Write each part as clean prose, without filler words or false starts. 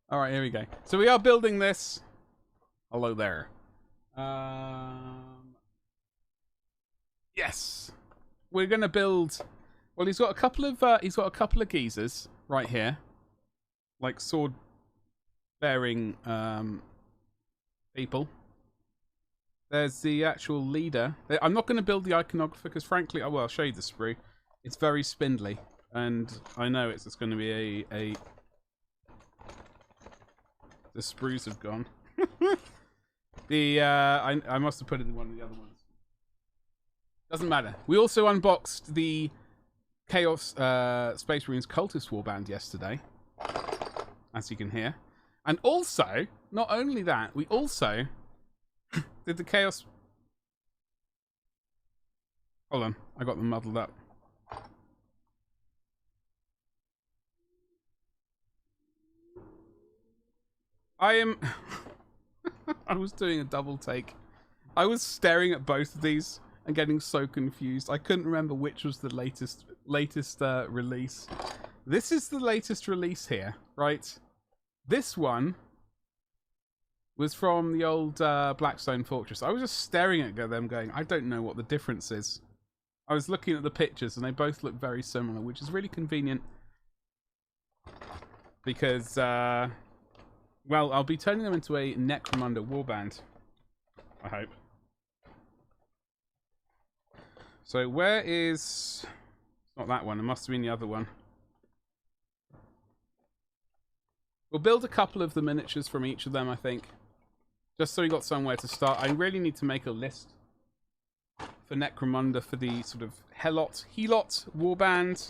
All right, here we go. So we are building this. Hello there. Yes, we're gonna build. Well, he's got a couple of geezers right here, like sword bearing people. There's the actual leader. I'm not going to build the iconographer because, frankly, well, I'll show you the sprue. It's very spindly, and I know it's going to be a. The sprues have gone. I must have put it in one of the other ones. Doesn't matter. We also unboxed the Chaos Space Marines Cultist Warband yesterday, as you can hear, and also not only that, we also did the Chaos. Hold on, I got them muddled up. I was doing a double take. I was staring at both of these and getting so confused. I couldn't remember which was the latest release. This is the latest release here, right? This one was from the old Blackstone Fortress. I was just staring at them going, I don't know what the difference is. I was looking at the pictures and they both look very similar, which is really convenient. Because, well, I'll be turning them into a Necromunda warband. I hope. So where is... It's not that one. It must have been the other one. We'll build a couple of the miniatures from each of them, I think. Just so we got somewhere to start. I really need to make a list for Necromunda for the sort of Helot warband.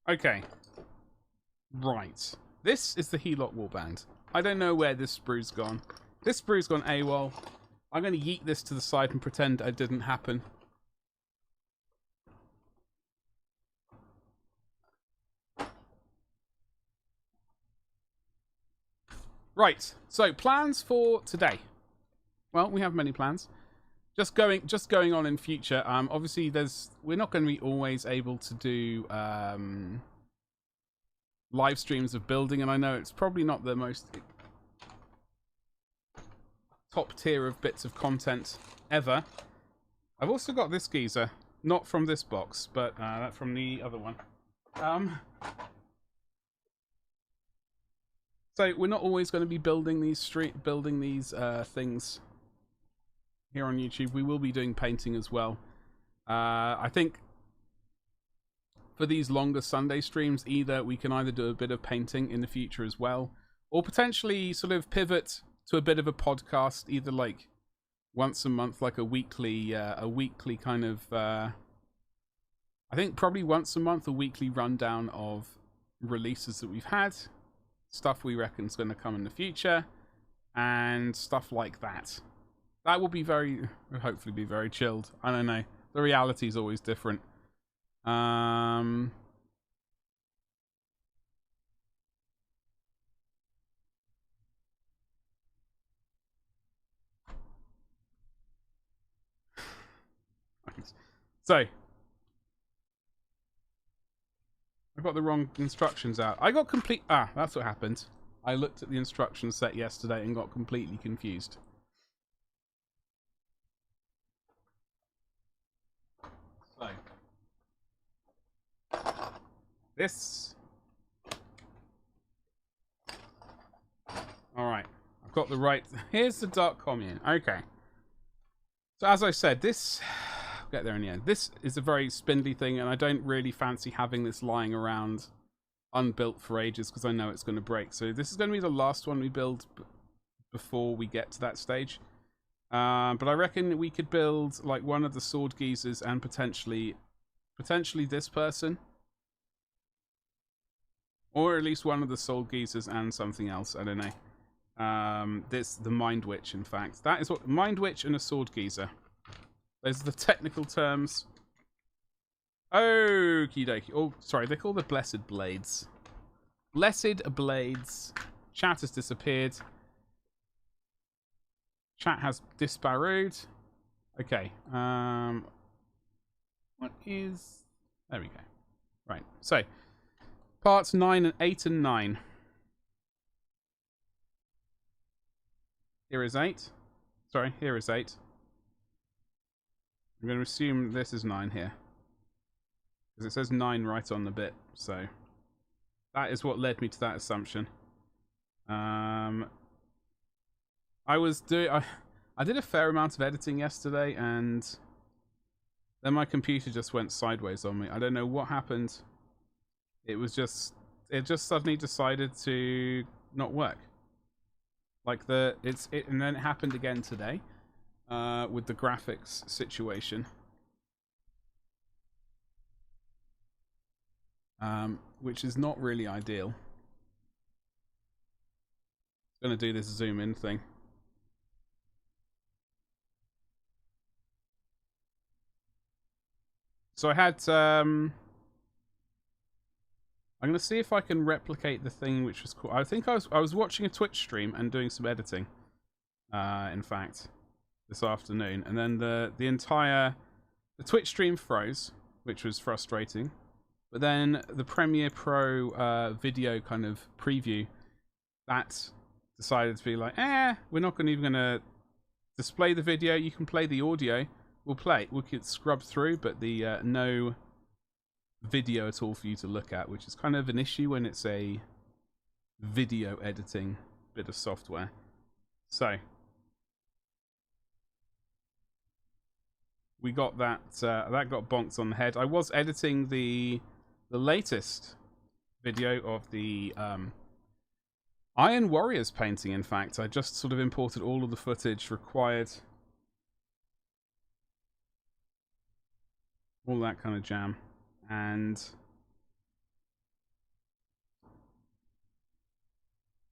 Okay. Right. This is the Helot warband. I don't know where this sprue's gone. This sprue's gone AWOL. I'm going to yeet this to the side and pretend it didn't happen. Right, so plans for today. Well, we have many plans. Just going on in future. Obviously, we're not going to be always able to do live streams of building, and I know it's probably not the most top tier of bits of content ever. I've also got this geezer, not from this box, but from the other one. So we're not always going to be building these things here on YouTube. We will be doing painting as well. I think for these longer Sunday streams, we can either do a bit of painting in the future as well, or potentially sort of pivot to a bit of a podcast, either like once a month, like a weekly kind of. I think probably once a month, a weekly rundown of releases that we've had. Stuff we reckon is going to come in the future, and stuff like that. That will be hopefully be very chilled. I don't know. The reality is always different. So, I got the wrong instructions out. That's what happened. I looked at the instruction set yesterday and got completely confused. So, this. Alright. I've got the right. Here's the Dark Commune. Okay. So, as I said, this. Get there in the end. This is a very spindly thing, and I don't really fancy having this lying around unbuilt for ages because I know it's going to break. So this is going to be the last one we build before we get to that stage. But I reckon we could build like one of the sword geezers and potentially this person, or at least one of the sword geezers and something else. I don't know. The Mind Witch, in fact. That is what Mind Witch and a sword geezer. Those are the technical terms. Okie dokie. Oh, sorry, they're called the Blessed Blades. Blessed Blades. Chat has disappeared. Chat has disparode. Okay. What is... There we go. Right. So, Parts 9 and 8 and 9. Here is 8. Sorry, here is 8. I'm going to assume this is 9 here. Because it says 9 right on the bit, so that is what led me to that assumption. I did a fair amount of editing yesterday, and then my computer just went sideways on me. I don't know what happened. It just suddenly decided to not work. Like and then it happened again today with the graphics situation. Which is not really ideal. I'm going to do this zoom in thing. So I had I'm going to see if I can replicate the thing which was cool. I think I was watching a Twitch stream and doing some editing. In fact, this afternoon, and then the Twitch stream froze, which was frustrating. But then the Premiere Pro video kind of preview, that decided to be like, we're not even going to display the video. You can play the audio. We'll play. We could scrub through, but the no video at all for you to look at, which is kind of an issue when it's a video editing bit of software. So we got that. That got bonked on the head. I was editing the latest video of the Iron Warriors painting. In fact, I just sort of imported all of the footage required, all that kind of jam, and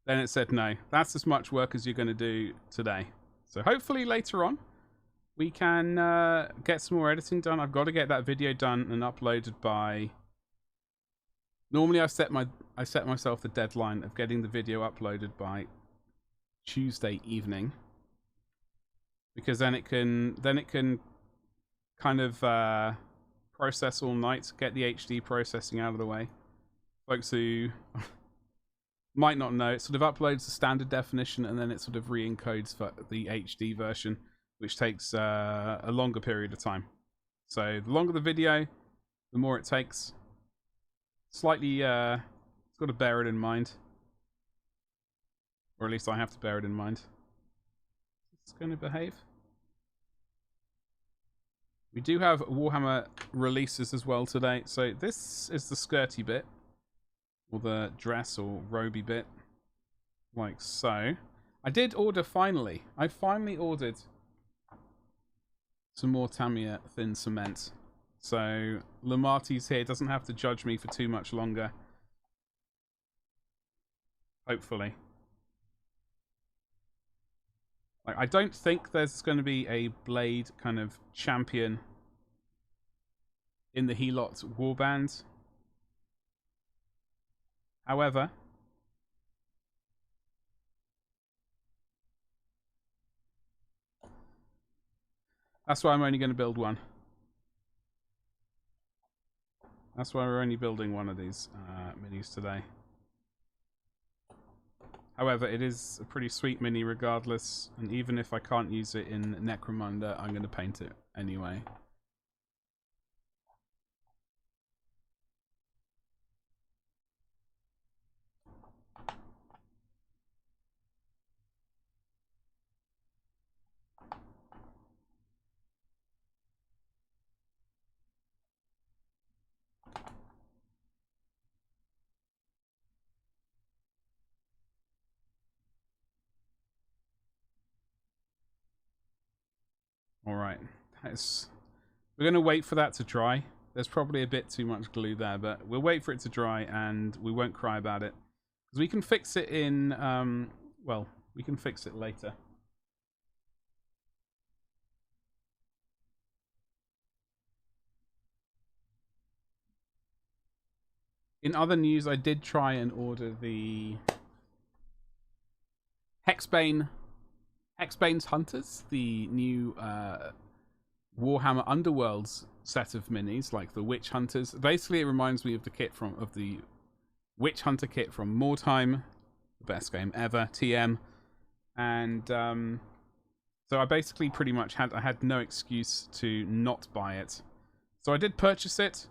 then it said no, that's as much work as you're going to do today. So hopefully later on we can get some more editing done. I've got to get that video done and uploaded by... Normally I set myself the deadline of getting the video uploaded by Tuesday evening, because then it can kind of process all night, get the HD processing out of the way. Folks who might not know, it sort of uploads the standard definition and then it sort of re-encodes for the HD version, which takes a longer period of time. So the longer the video, the more it takes. Slightly, it's got to bear it in mind. Or at least I have to bear it in mind. It's going to behave. We do have Warhammer releases as well today. So this is the skirty bit, or the dress or roby bit, like so. I did order finally. I finally ordered some more Tamiya thin cement. So Lamarty's here, doesn't have to judge me for too much longer. Hopefully. Like, I don't think there's going to be a blade kind of champion in the Helot warband. However, that's why I'm only going to build one. That's why we're only building one of these minis today. However, it is a pretty sweet mini regardless, and even if I can't use it in Necromunda, I'm going to paint it anyway. Alright, we're going to wait for that to dry. There's probably a bit too much glue there, but we'll wait for it to dry and we won't cry about it. Because we can fix it in, well, we can fix it later. In other news, I did try and order the Hexbane's Hunters, the new Warhammer Underworlds set of minis, like the Witch Hunters. Basically, it reminds me of the kit of the Witch Hunter kit from More Time, the best game ever, TM. And so I basically pretty much had no excuse to not buy it. So I did purchase it,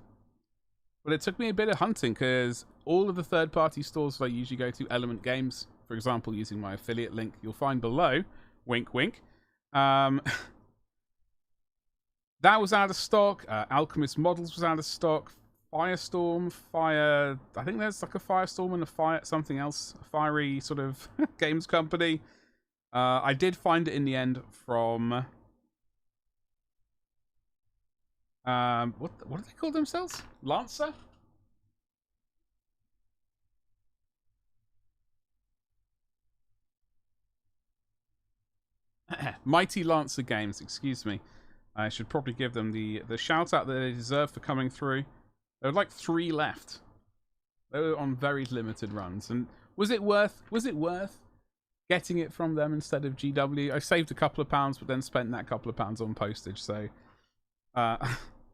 but it took me a bit of hunting because all of the third-party stores that I usually go to, Element Games, for example, using my affiliate link, you'll find below, wink, wink, that was out of stock. Alchemist Models was out of stock. Firestorm, I think there's like a Firestorm and something else, a fiery sort of games company. I did find it in the end from what do they call themselves? Lancer? Mighty Lancer Games, excuse me. I should probably give them the shout out that they deserve for coming through. There were like 3 left. They were on very limited runs, and was it worth getting it from them instead of GW? I saved a couple of pounds, but then spent that couple of pounds on postage. So,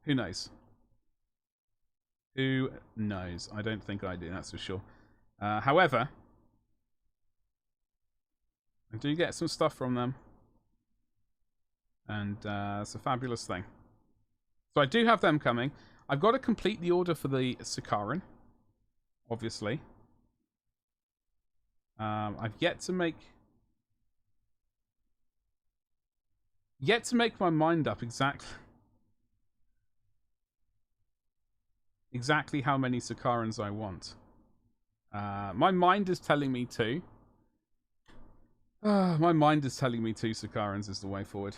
who knows? Who knows? I don't think I do. That's for sure. However, I do get some stuff from them. And it's a fabulous thing. So I do have them coming. I've got to complete the order for the Sikaran, obviously. I've yet to make my mind up exactly how many Sikarans I want. My mind is telling me 2. My mind is telling me 2 Sikarans is the way forward.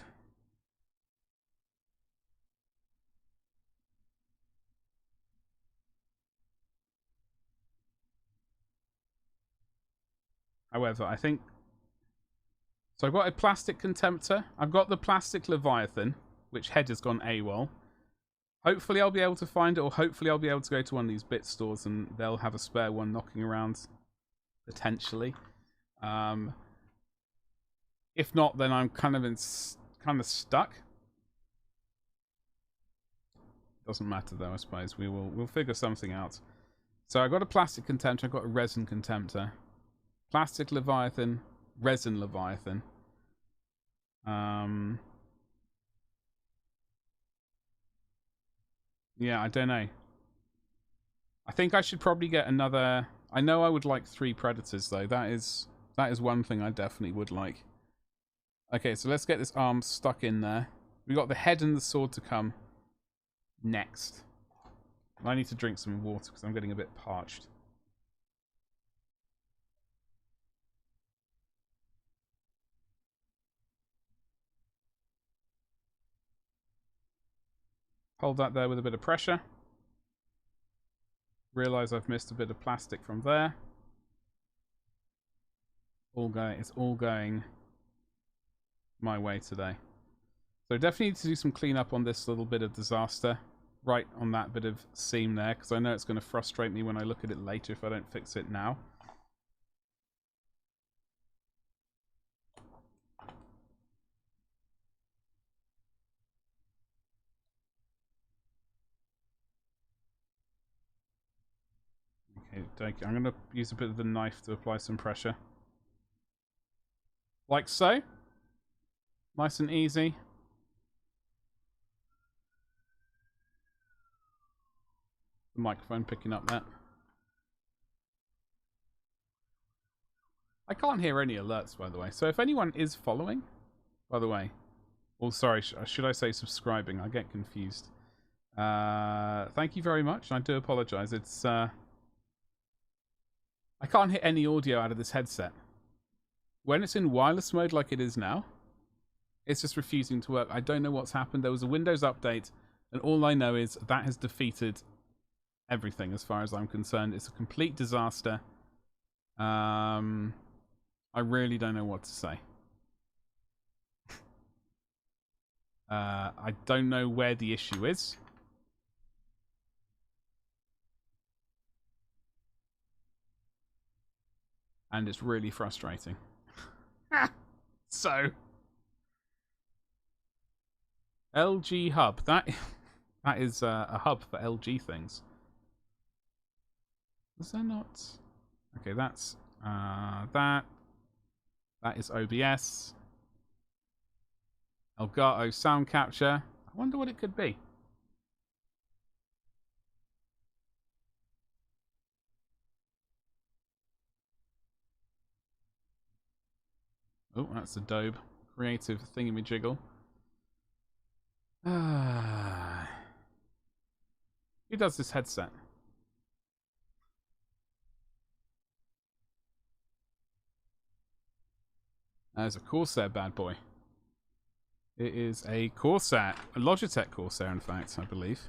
However, I think... So I've got a plastic Contemptor. I've got the plastic Leviathan, which head has gone AWOL. Hopefully I'll be able to find it, or hopefully I'll be able to go to one of these bit stores and they'll have a spare one knocking around, potentially. If not, then I'm kind of stuck. Doesn't matter though, I suppose. We'll figure something out. So I got a plastic Contemptor, I've got a resin Contemptor. Plastic Leviathan, resin Leviathan. Yeah, I don't know. I think I should probably get another... I know I would like 3 Predators, though. That is one thing I definitely would like. Okay, so let's get this arm stuck in there. We got the head and the sword to come next. I need to drink some water because I'm getting a bit parched. Hold that there with a bit of pressure. Realise I've missed a bit of plastic from there. It's all going my way today. So definitely need to do some cleanup on this little bit of disaster. Right on that bit of seam there, because I know it's going to frustrate me when I look at it later if I don't fix it now. Okay, I'm going to use a bit of the knife to apply some pressure. Like so. Nice and easy. The microphone picking up that. I can't hear any alerts, by the way. So if anyone is following, by the way, oh, sorry, should I say subscribing? I get confused. Thank you very much. I do apologize. It's I can't hit any audio out of this headset. When it's in wireless mode like it is now, it's just refusing to work. I don't know what's happened. There was a Windows update, and all I know is that has defeated everything as far as I'm concerned. It's a complete disaster. I really don't know what to say. I don't know where the issue is. And it's really frustrating. So, LG hub. That is a hub for LG things. Is there not? Okay, that's that. That is OBS. Elgato sound capture. I wonder what it could be. Oh, that's Adobe. Creative thingamajiggle. Who does this headset? There's a Corsair bad boy. It is a Corsair. A Logitech Corsair, in fact, I believe.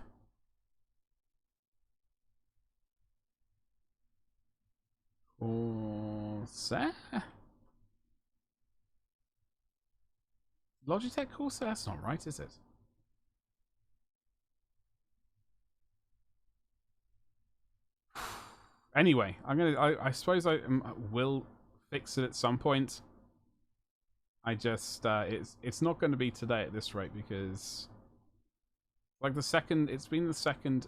Corsair? Logitech Corsair? That's not right, is it? Anyway, I suppose I will fix it at some point. I just it's not going to be today at this rate because like it's been the second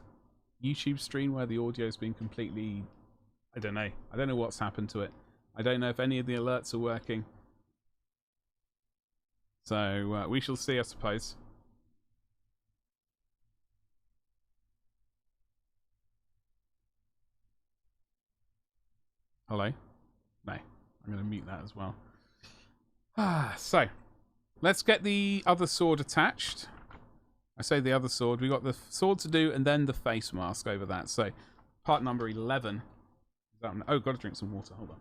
YouTube stream where the audio's been completely, I don't know what's happened to it. I don't know if any of the alerts are working. So we shall see, I suppose. Hello? No. I'm going to mute that as well. So, let's get the other sword attached. I say the other sword. We got the sword to do and then the face mask over that. So, part number 11. Oh, got to drink some water. Hold on.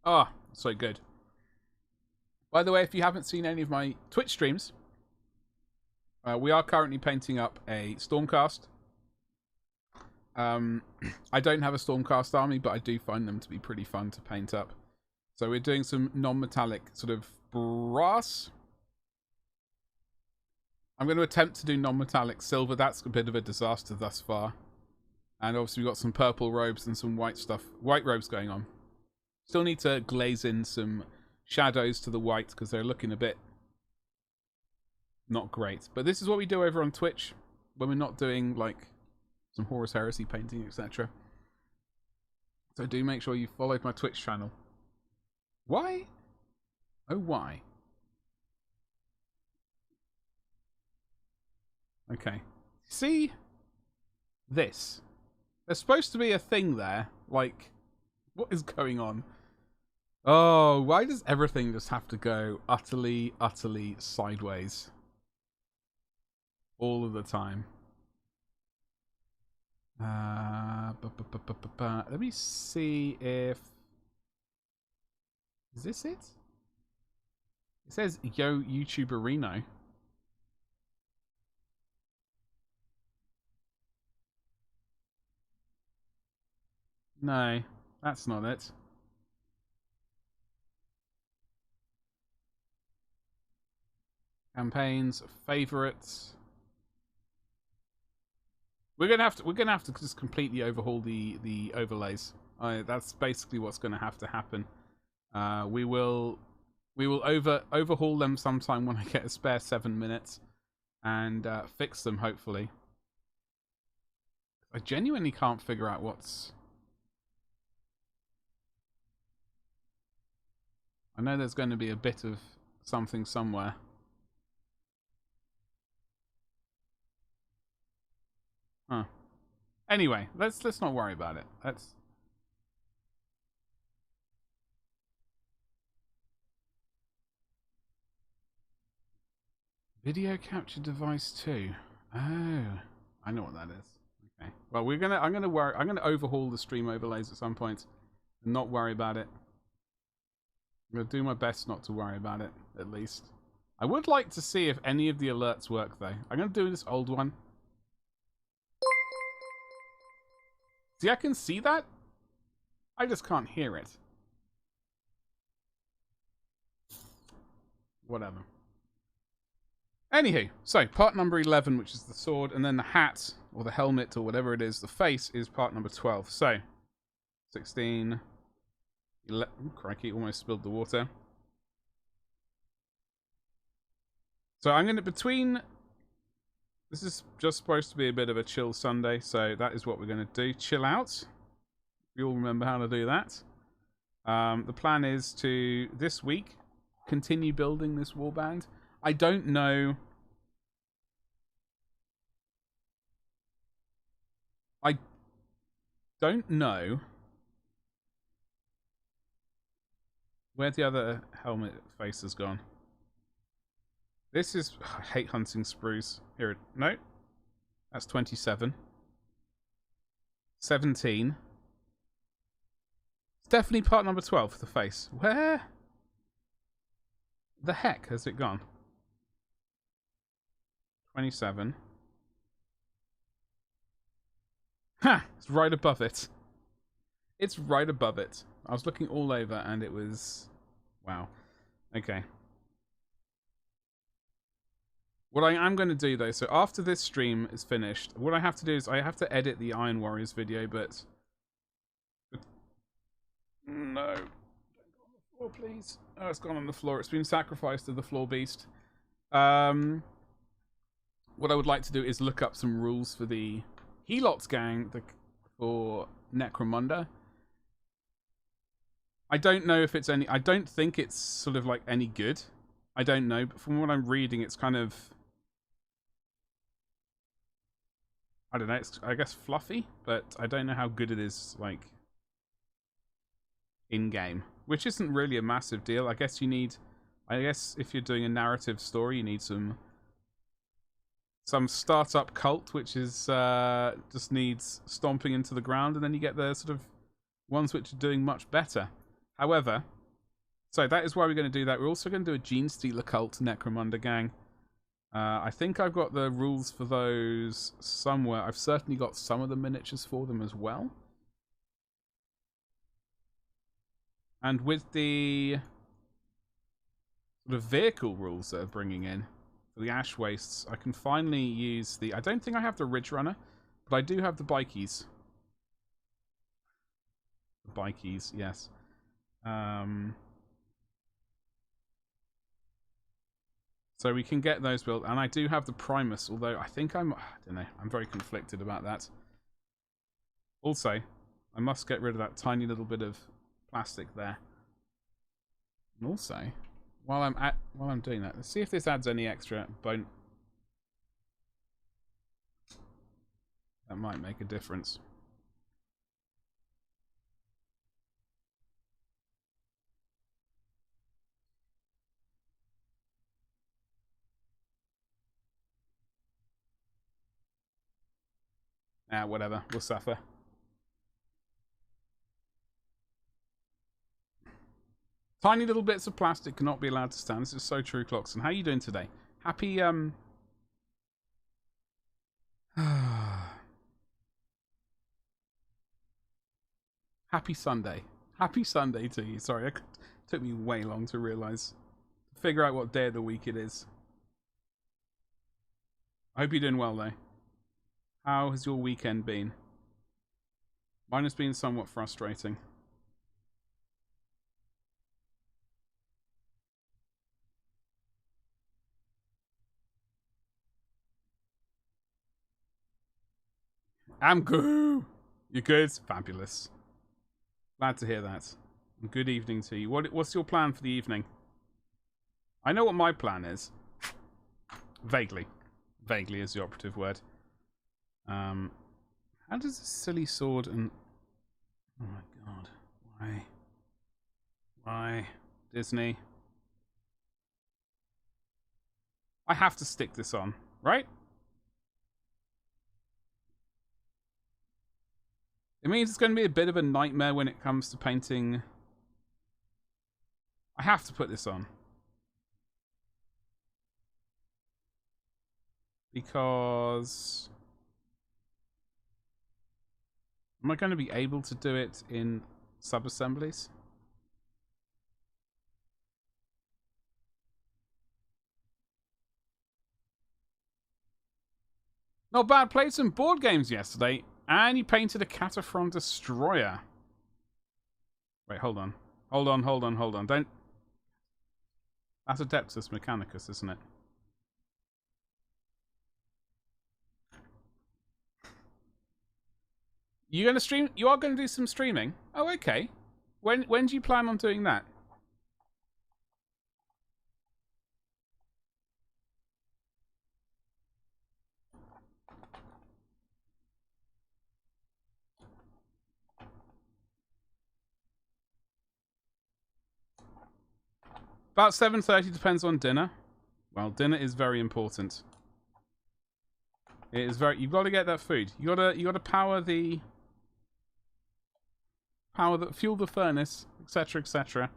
Ah, so good. By the way, if you haven't seen any of my Twitch streams, we are currently painting up a Stormcast. I don't have a Stormcast army, but I do find them to be pretty fun to paint up. So we're doing some non-metallic sort of brass. I'm going to attempt to do non-metallic silver. That's a bit of a disaster thus far. And obviously we've got some purple robes and some white robes going on. Still need to glaze in some shadows to the white because they're looking a bit not great. But this is what we do over on Twitch when we're not doing like some Horus Heresy painting, etc. So do make sure you followed my Twitch channel. Why? Oh, why? Okay. See? This. There's supposed to be a thing there. Like, what is going on? Oh, why does everything just have to go utterly, utterly sideways? All of the time. Let me see if... Is this it? It says, Yo, YouTuber Reno. No, that's not it. Campaigns, favorites. We're gonna have to just completely overhaul the overlays. That's basically what's gonna have to happen. We will overhaul them sometime when I get a spare 7 minutes and fix them hopefully. I genuinely can't figure out what's. I know there's going to be a bit of something somewhere. Huh. Anyway, let's not worry about it. Let's. Video capture device 2. Oh, I know what that is. Okay. Well, I'm gonna overhaul the stream overlays at some point and not worry about it. I'm gonna do my best not to worry about it, at least. I would like to see if any of the alerts work though. I'm gonna do this old one. See, I can see that. I just can't hear it. Whatever. Anywho, so part number 11, which is the sword, and then the hat, or the helmet, or whatever it is, the face, is part number 12. So, 16, Crikey, almost spilled the water. So I'm going to, this is just supposed to be a bit of a chill Sunday, so that is what we're going to do. Chill out. We all remember how to do that. The plan is to, this week, continue building this warband. I don't know. I don't know where the other helmet face has gone. This is... I hate hunting sprues. Here, no. That's 27. 17. It's definitely part number 12 for the face. Where the heck has it gone? 27. Ha! It's right above it. It's right above it. I was looking all over and it was... Wow. Okay. What I am going to do, though, so after this stream is finished, what I have to do is I have to edit the Iron Warriors video, but no. Don't go on the floor, please. Oh, it's gone on the floor. It's been sacrificed to the floor beast. What I would like to do is look up some rules for the Helot's gang for Necromunda. I don't know if it's any... I don't think it's sort of like any good. I don't know, but from what I'm reading, it's kind of... I don't know, it's, I guess, fluffy, but I don't know how good it is, like, in-game. Which isn't really a massive deal. I guess you need... I guess if you're doing a narrative story, you need some startup cult, which is just needs stomping into the ground, and then you get the sort of ones which are doing much better. However, so that is why we're going to do that. We're also going to do a Gene Stealer cult Necromunda gang. I think I've got the rules for those somewhere. I've certainly got some of the miniatures for them as well. And with the sort of vehicle rules that are bringing in for the Ash Wastes, I can finally use the... I don't think I have the Ridge Runner, but I do have the bikies. The bikies, yes. So we can get those built, and I do have the Primus, although I think I don't know, I'm very conflicted about that. Also, I must get rid of that tiny little bit of plastic there. And also, while I'm doing that, let's see if this adds any extra bone. That might make a difference. Whatever. We'll suffer. Tiny little bits of plastic cannot be allowed to stand. This is so true, Clockson. How are you doing today? Happy, Happy Sunday. Happy Sunday to you. Sorry, it took me way long to realise. Figure out what day of the week it is. I hope you're doing well, though. How has your weekend been? Mine has been somewhat frustrating. I'm good. You good? Fabulous. Glad to hear that. Good evening to you. What's your plan for the evening? I know what my plan is. Vaguely. Vaguely is the operative word. How does this silly sword and... Oh my god. Why? Why? Disney. I have to stick this on, right? It means it's going to be a bit of a nightmare when it comes to painting. I have to put this on. Because... Am I going to be able to do it in sub-assemblies? Not bad. Played some board games yesterday. And you painted a Cataphrone Destroyer. Wait, hold on. Hold on, hold on, hold on. Don't... That's Adeptus Mechanicus, isn't it? You gonna stream? You are gonna do some streaming? Oh, okay. When do you plan on doing that? About 7:30, depends on dinner. Well, dinner is very important. It is very... You've got to get that food. You gotta fuel the furnace, etc., etc.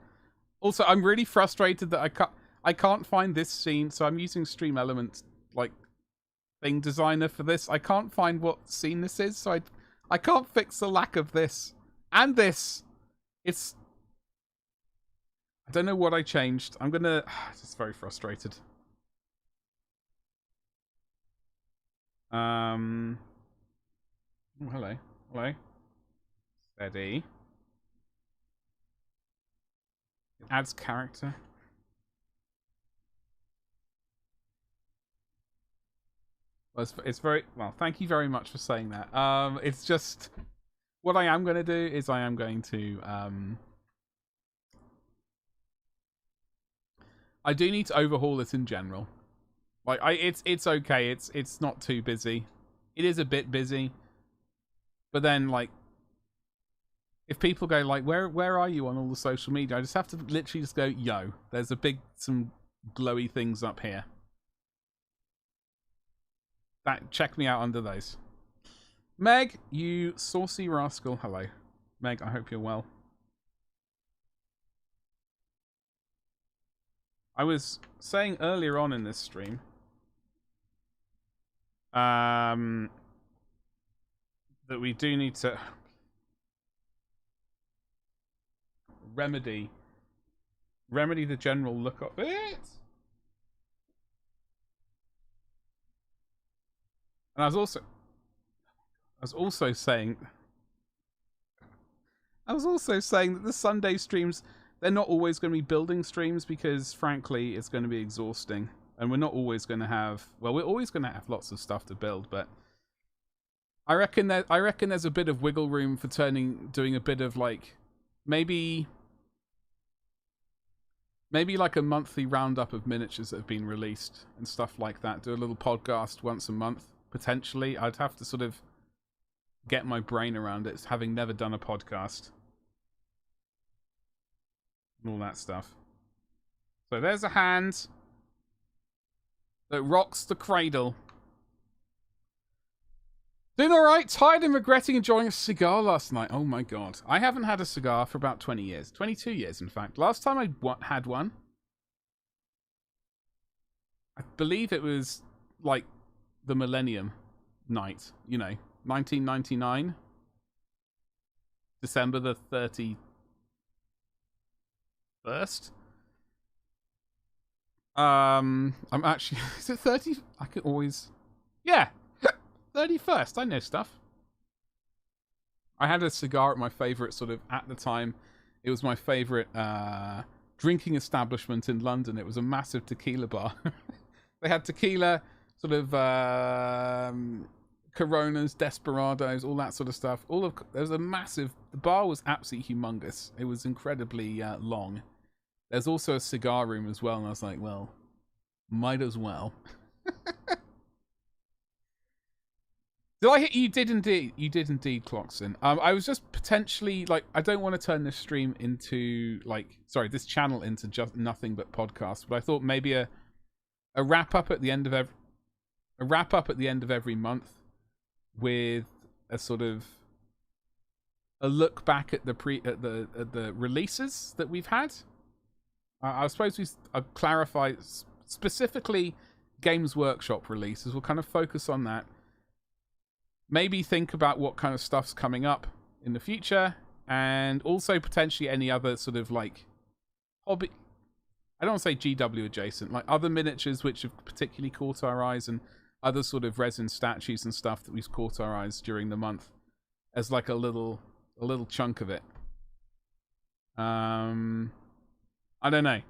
Also, I'm really frustrated that I can't find this scene, so I'm using Stream Element like thing designer for this. I can't find what scene this is, so I can't fix the lack of this and this. It's... I don't know what I changed. I'm gonna... Just very frustrated. Oh, hello. Hello. Steady. It adds character. Well, it's very... Well, thank you very much for saying that. It's just... What I am going to do is I am going to... I do need to overhaul it in general. Like, it's okay. It's not too busy. It is a bit busy. But then, like... If people go, like, where are you on all the social media? I just have to literally just go, yo, there's some glowy things up here. Check me out under those. Meg, you saucy rascal. Hello. Meg, I hope you're well. I was saying earlier on in this stream, that we do need to remedy the general look of it. And I was also saying that the Sunday streams, they're not always going to be building streams because, frankly, it's going to be exhausting. And we're not always going to have... Well, we're always going to have lots of stuff to build, but... I reckon there's a bit of wiggle room for doing a bit of, like... Maybe like a monthly roundup of miniatures that have been released and stuff like that. Do a little podcast once a month, potentially. I'd have to sort of get my brain around it, having never done a podcast. And all that stuff. So there's a hand that rocks the cradle. Doing alright, tired and regretting enjoying a cigar last night. Oh my god. I haven't had a cigar for about 20 years. 22 years, in fact. Last time I had one, I believe it was, like, the Millennium night. You know, 1999. December the 31st. I'm actually... Is it 30? I could always... Yeah! 31st, I know stuff. I had a cigar at my favourite sort of, at the time, it was my favourite drinking establishment in London. It was a massive tequila bar. They had tequila, sort of Coronas, Desperados, all that sort of stuff. There was a massive, the bar was absolutely humongous. It was incredibly long. There's also a cigar room as well, and I was like, well, might as well. You did indeed, Clockson. I was just potentially, like, I don't want to turn this stream into, like, sorry, this channel into just nothing but podcasts, but I thought maybe a wrap up at the end of every month with a sort of a look back at the releases that we've had. I suppose I'll clarify specifically Games Workshop releases. We'll kind of focus on that. Maybe think about what kind of stuff's coming up in the future, and also potentially any other sort of, like, hobby. I don't want to say GW adjacent, like other miniatures which have particularly caught our eyes, and other sort of resin statues and stuff that we've caught our eyes during the month, as like a little chunk of it. I don't know.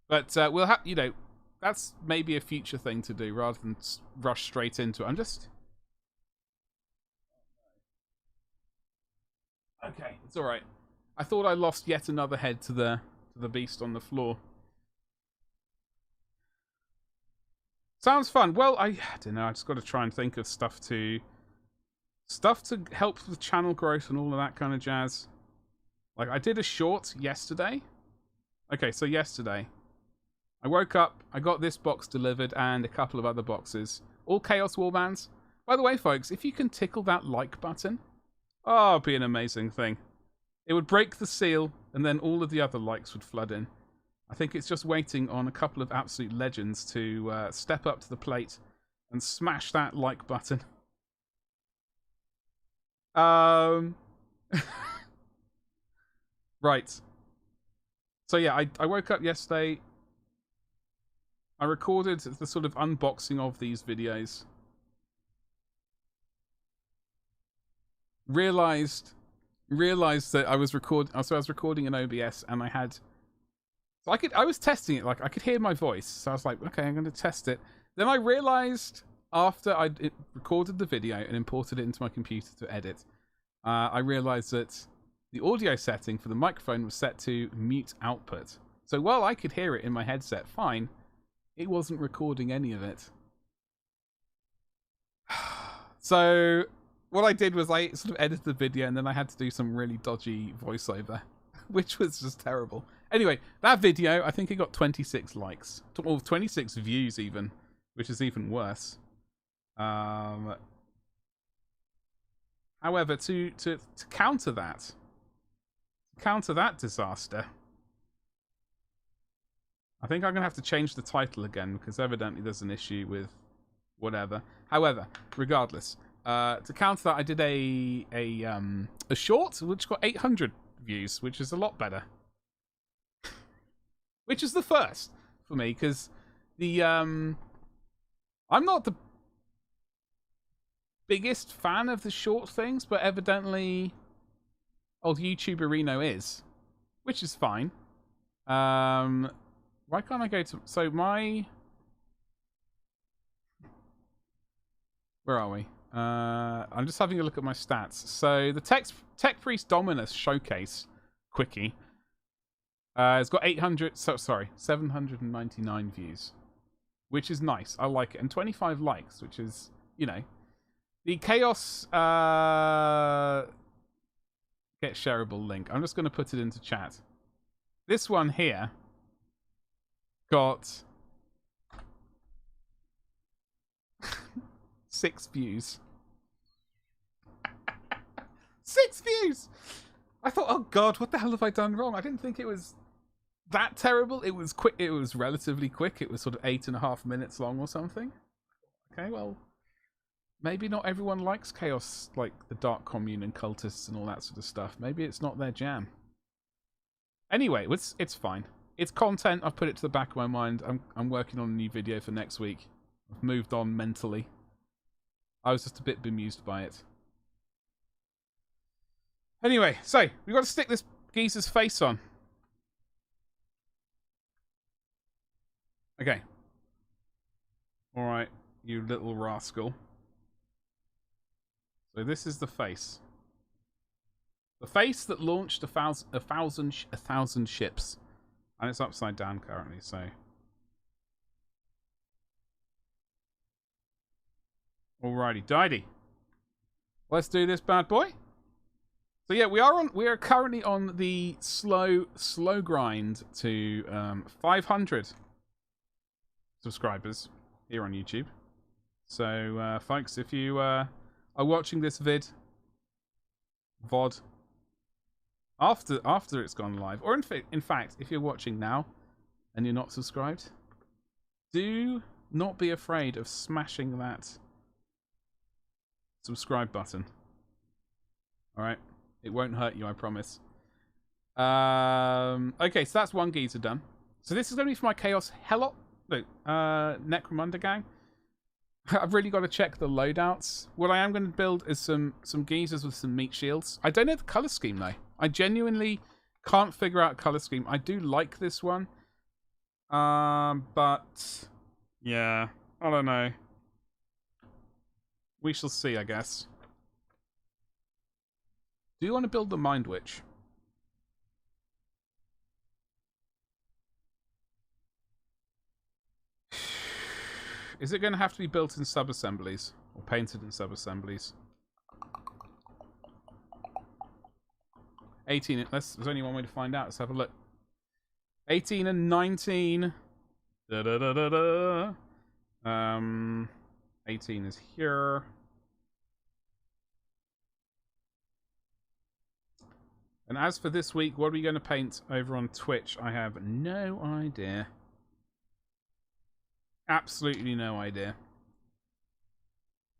But we'll have, you know, that's maybe a future thing to do rather than rush straight into it. I'm just... Okay, it's all right. I thought I lost yet another head to the beast on the floor. Sounds fun. Well, I don't know. I just got to try and think of stuff to help with channel growth and all of that kind of jazz. Like, I did a short yesterday. Okay, so yesterday, I woke up, I got this box delivered and a couple of other boxes. All Chaos Warbands. By the way, folks, if you can tickle that like button, oh, it'd be an amazing thing. It would break the seal, and then all of the other likes would flood in. I think it's just waiting on a couple of absolute legends to step up to the plate and smash that like button. Right. So yeah, I woke up yesterday. I recorded the sort of unboxing of these videos. Realized that I was recording in OBS, and I had... So I was testing it, like, I could hear my voice. So I was like, okay, I'm going to test it. Then I realized, after I recorded the video and imported it into my computer to edit, I realized that the audio setting for the microphone was set to mute output. So while I could hear it in my headset fine, it wasn't recording any of it. So what I did was I sort of edited the video, and then I had to do some really dodgy voiceover, which was just terrible. Anyway, that video, I think it got 26 likes. Or 26 views even, which is even worse. However, to counter that disaster, I think I'm going to have to change the title again, because evidently there's an issue with whatever. However, regardless, to counter that, I did a short, which got 800 views, which is a lot better. Which is the first for me, because the I'm not the biggest fan of the short things, but evidently old YouTuber Reno is, which is fine. Why can't I go to... So my... Where are we? I'm just having a look at my stats. So the Tech Priest Dominus Showcase Quickie it's got 799 views, which is nice. I like it. And 25 likes, which is, you know. The Chaos Get Shareable link. I'm just going to put it into chat. This one here got 6 views. 6 views! I thought, oh god, what the hell have I done wrong? I didn't think it was that terrible. It was quick. It was relatively quick. It was sort of 8.5 minutes long or something. Okay, well, maybe not everyone likes chaos, like the Dark Commune and cultists and all that sort of stuff. Maybe it's not their jam. Anyway, it's fine. It's content. I've put it to the back of my mind. I'm working on a new video for next week. I've moved on mentally. I was just a bit bemused by it. Anyway, so we've got to stick this geezer's face on. Okay. Alright, you little rascal. So this is the face. The face that launched a thousand ships. And it's upside down currently, so... Alrighty, didy. Let's do this bad boy. So yeah, we are currently on the slow grind to 500 subscribers here on YouTube. So folks, if you are watching this VOD after it's gone live, or in fact, if you're watching now and you're not subscribed, do not be afraid of smashing that subscribe button. Alright? It won't hurt you, I promise. Okay, so that's one geezer done. So this is going to be for my Chaos Helot, no, Necromunda gang. I've really got to check the loadouts. What I am going to build is some geezers with some meat shields. I don't know the color scheme though. I genuinely can't figure out color scheme. I do like this one. But yeah, I don't know. We shall see, I guess. Do you want to build the Mind Witch? Is it going to have to be built in sub-assemblies? Or painted in sub-assemblies? 18. There's only one way to find out. Let's have a look. 18 and 19. Da da da da da. 18 is here. And as for this week, what are we going to paint over on Twitch? I have no idea. Absolutely no idea.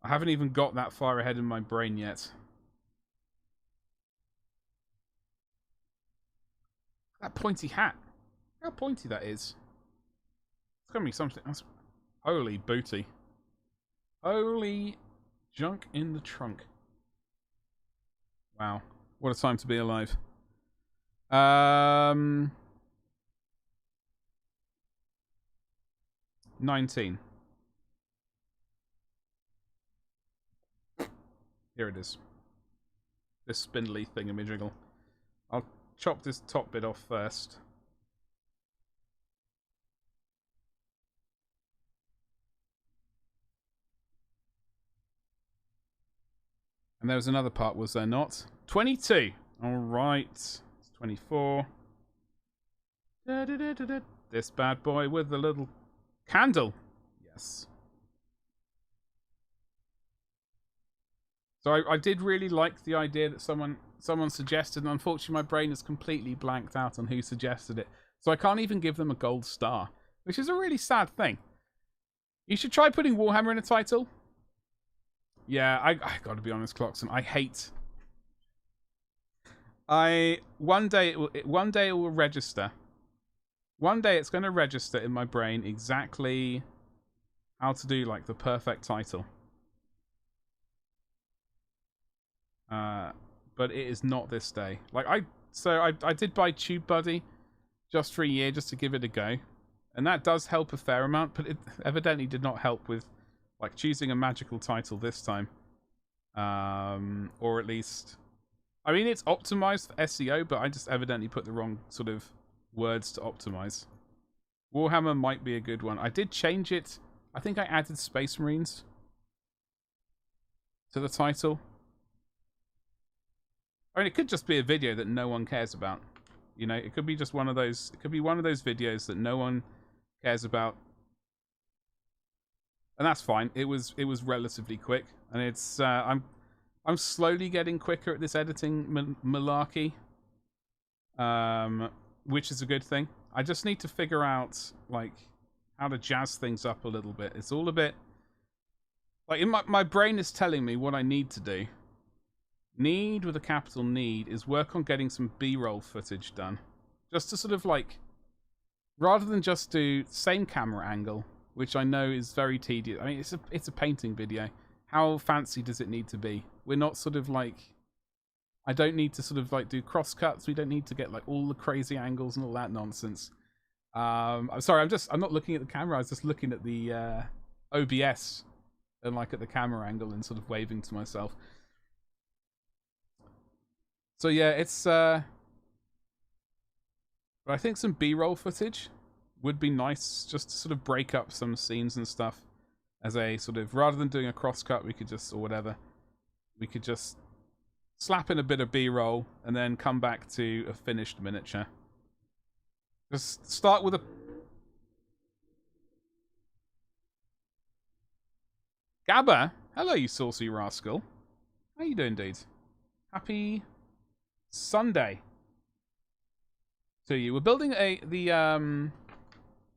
I haven't even got that far ahead in my brain yet. That pointy hat. How pointy that is. It's going to be something else. Holy booty. Holy junk in the trunk. Wow. What a time to be alive. 19. Here it is. This spindly thingamajiggle. I'll chop this top bit off first. And there was another part, was there not? 22. Alright. It's 24. Da, da, da, da, da. This bad boy with the little candle. Yes. So I did really like the idea that someone suggested, and unfortunately my brain is completely blanked out on who suggested it. So I can't even give them a gold star, which is a really sad thing. You should try putting Warhammer in a title. Yeah, I gotta be honest, Clockson. I hate. One day it will register. One day it's going to register in my brain exactly how to do like the perfect title. But it is not this day. Like I did buy TubeBuddy just for a year just to give it a go, and that does help a fair amount. But it evidently did not help with like choosing a magical title this time, or at least, I mean, it's optimized for SEO, but I just evidently put the wrong sort of words to optimize. Warhammer might be a good one. I did change it. I think I added Space Marines to the title. I mean, it could just be a video that no one cares about. You know, it could be just one of those. It could be one of those videos that no one cares about, and that's fine. It was relatively quick, and it's I'm slowly getting quicker at this editing malarkey, which is a good thing. I just need to figure out like how to jazz things up a little bit. It's all a bit like in my brain is telling me what I need to do. Need with a capital need is work on getting some B-roll footage done, just to sort of like, rather than just do same camera angle, which I know is very tedious. I mean, it's a painting video. How fancy does it need to be? We're not sort of like, I don't need to sort of like do cross cuts. We don't need to get like all the crazy angles and all that nonsense. I'm sorry, I'm not looking at the camera. I was just looking at the OBS and like at the camera angle and sort of waving to myself. So yeah, it's but I think some B-roll footage would be nice, just to sort of break up some scenes and stuff as a sort of, rather than doing a cross cut, we could just, or whatever, we could just slap in a bit of B-roll and then come back to a finished miniature. Just start with a Gabba. Hello, you saucy rascal. How you doing, dude? Happy Sunday to you. We're building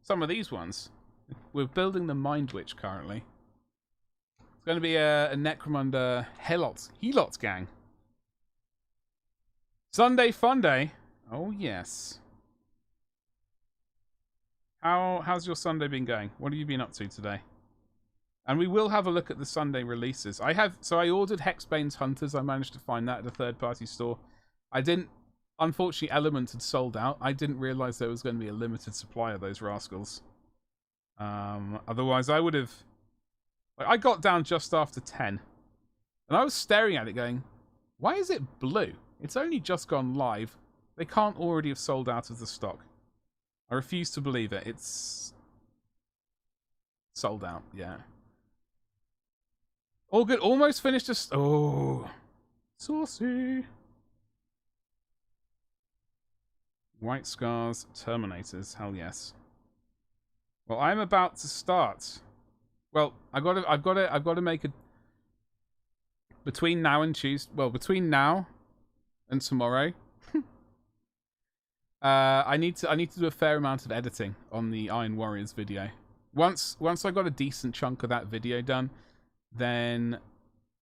some of these ones. We're building the Mind Witch currently. It's going to be a Necromunda Helot gang. Sunday fun day. Oh yes. How's your Sunday been going? What have you been up to today? And we will have a look at the Sunday releases. I ordered Hexbane's Hunters. I managed to find that at a third-party store. I didn't Unfortunately, Element had sold out. I didn't realise there was going to be a limited supply of those rascals. Otherwise, I would have... Like, I got down just after 10. And I was staring at it going, why is it blue? It's only just gone live. They can't already have sold out of the stock. I refuse to believe it. It's sold out, yeah. All good. Almost finished. Oh, saucy. White Scars, Terminators. Hell yes. Well, I'm about to start. Well, I've got to make a between now and Tuesday. Well, between now and tomorrow. I need to do a fair amount of editing on the Iron Warriors video. Once I got a decent chunk of that video done, then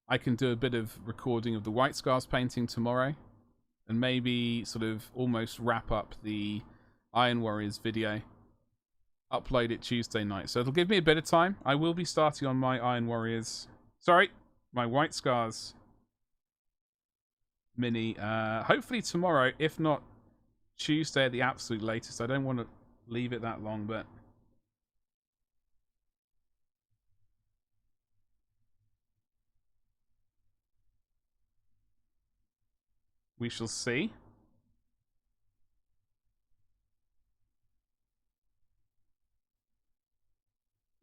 I can do a bit of recording of the White Scars painting tomorrow, and maybe sort of almost wrap up the Iron Warriors video. Upload it Tuesday night, so it'll give me a bit of time. I will be starting on my Iron Warriors. Sorry, my White Scars mini. Hopefully tomorrow, if not Tuesday at the absolute latest. I don't want to leave it that long, but we shall see.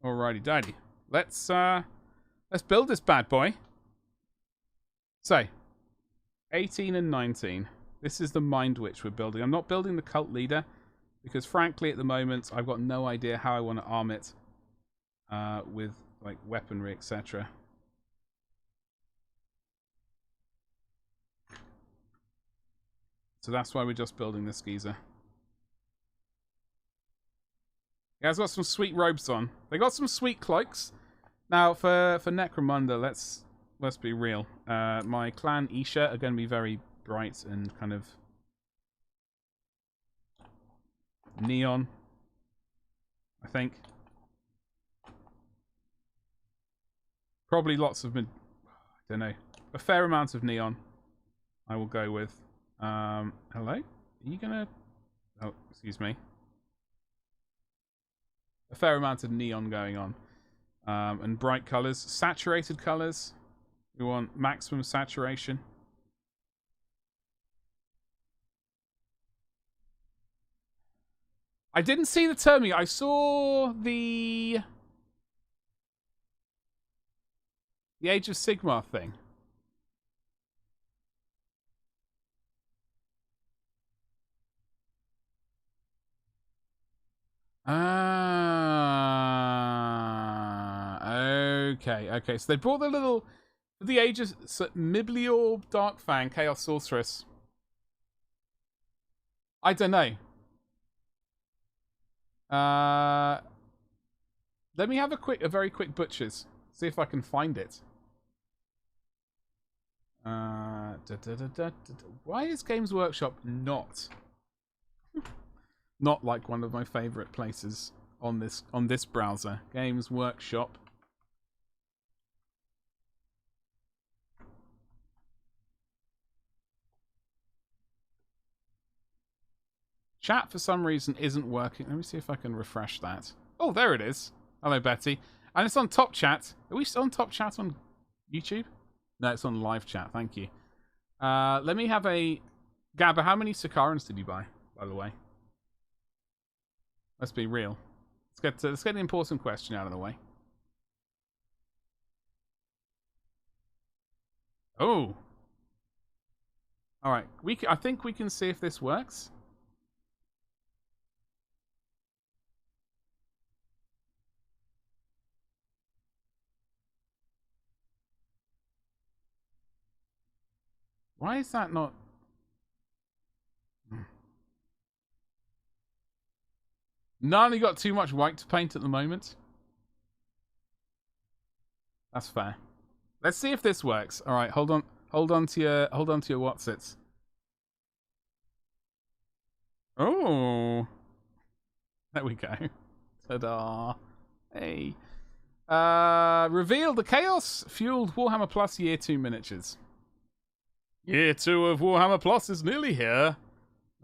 Alrighty, daddy. Let's build this bad boy. So, 18 and 19. This is the Mind Witch we're building. I'm not building the Cult Leader because, frankly, at the moment, I've got no idea how I want to arm it with like weaponry, etc. So that's why we're just building this geezer. Yeah, it's got some sweet robes on. They got some sweet cloaks. Now, for Necromunda, let's be real. My clan Isha are going to be very bright and kind of neon, I think. Probably lots of I don't know, a fair amount of neon I will go with. Hello? Are you gonna... Oh, excuse me. A fair amount of neon going on. And bright colours. Saturated colours. We want maximum saturation. I didn't see the Termi. I saw the Age of Sigmar thing. Okay. So they brought the little the Age of Mibliorb Darkfang Chaos Sorceress. I don't know. Let me have a very quick butcher's. See if I can find it. Why is Games Workshop not like one of my favorite places on this browser? Games Workshop. Chat for some reason isn't working. Let me see if I can refresh that. Oh, there it is. Hello, Betty. And it's on Top Chat. Are we still on Top Chat on YouTube? No, it's on Live Chat. Thank you. Let me have a... Gabba, how many Sakarans did you buy, by the way? Let's be real. Let's get the important question out of the way. Oh. All right. I think we can see if this works. Why is that not... None of got too much white to paint at the moment. That's fair. Let's see if this works. All right, hold on to your whatsits. Oh, there we go. Ta-da! Hey, reveal the Chaos Fueled Warhammer Plus Year 2 miniatures. Year 2 of Warhammer Plus is nearly here.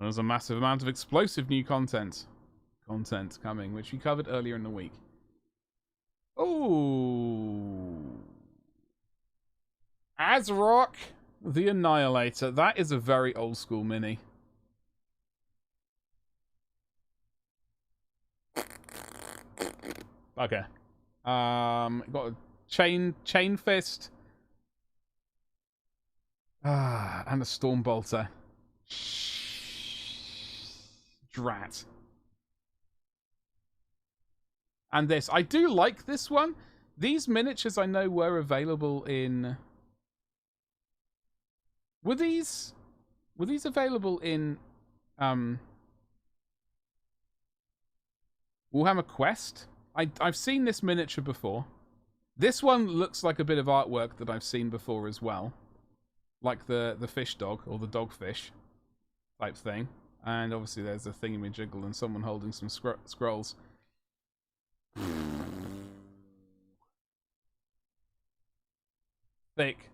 There's a massive amount of explosive new content coming, which we covered earlier in the week. Oh, Azrock the Annihilator. That is a very old school mini. Okay. Got a chain fist. And a storm bolter. Drat. And this. I do like this one. These miniatures I know were available in... Were these available in Warhammer Quest? I've seen this miniature before. This one looks like a bit of artwork that I've seen before as well. Like the fish dog, or the dogfish type thing. And obviously there's a thingamajiggle and someone holding some scrolls. Thick.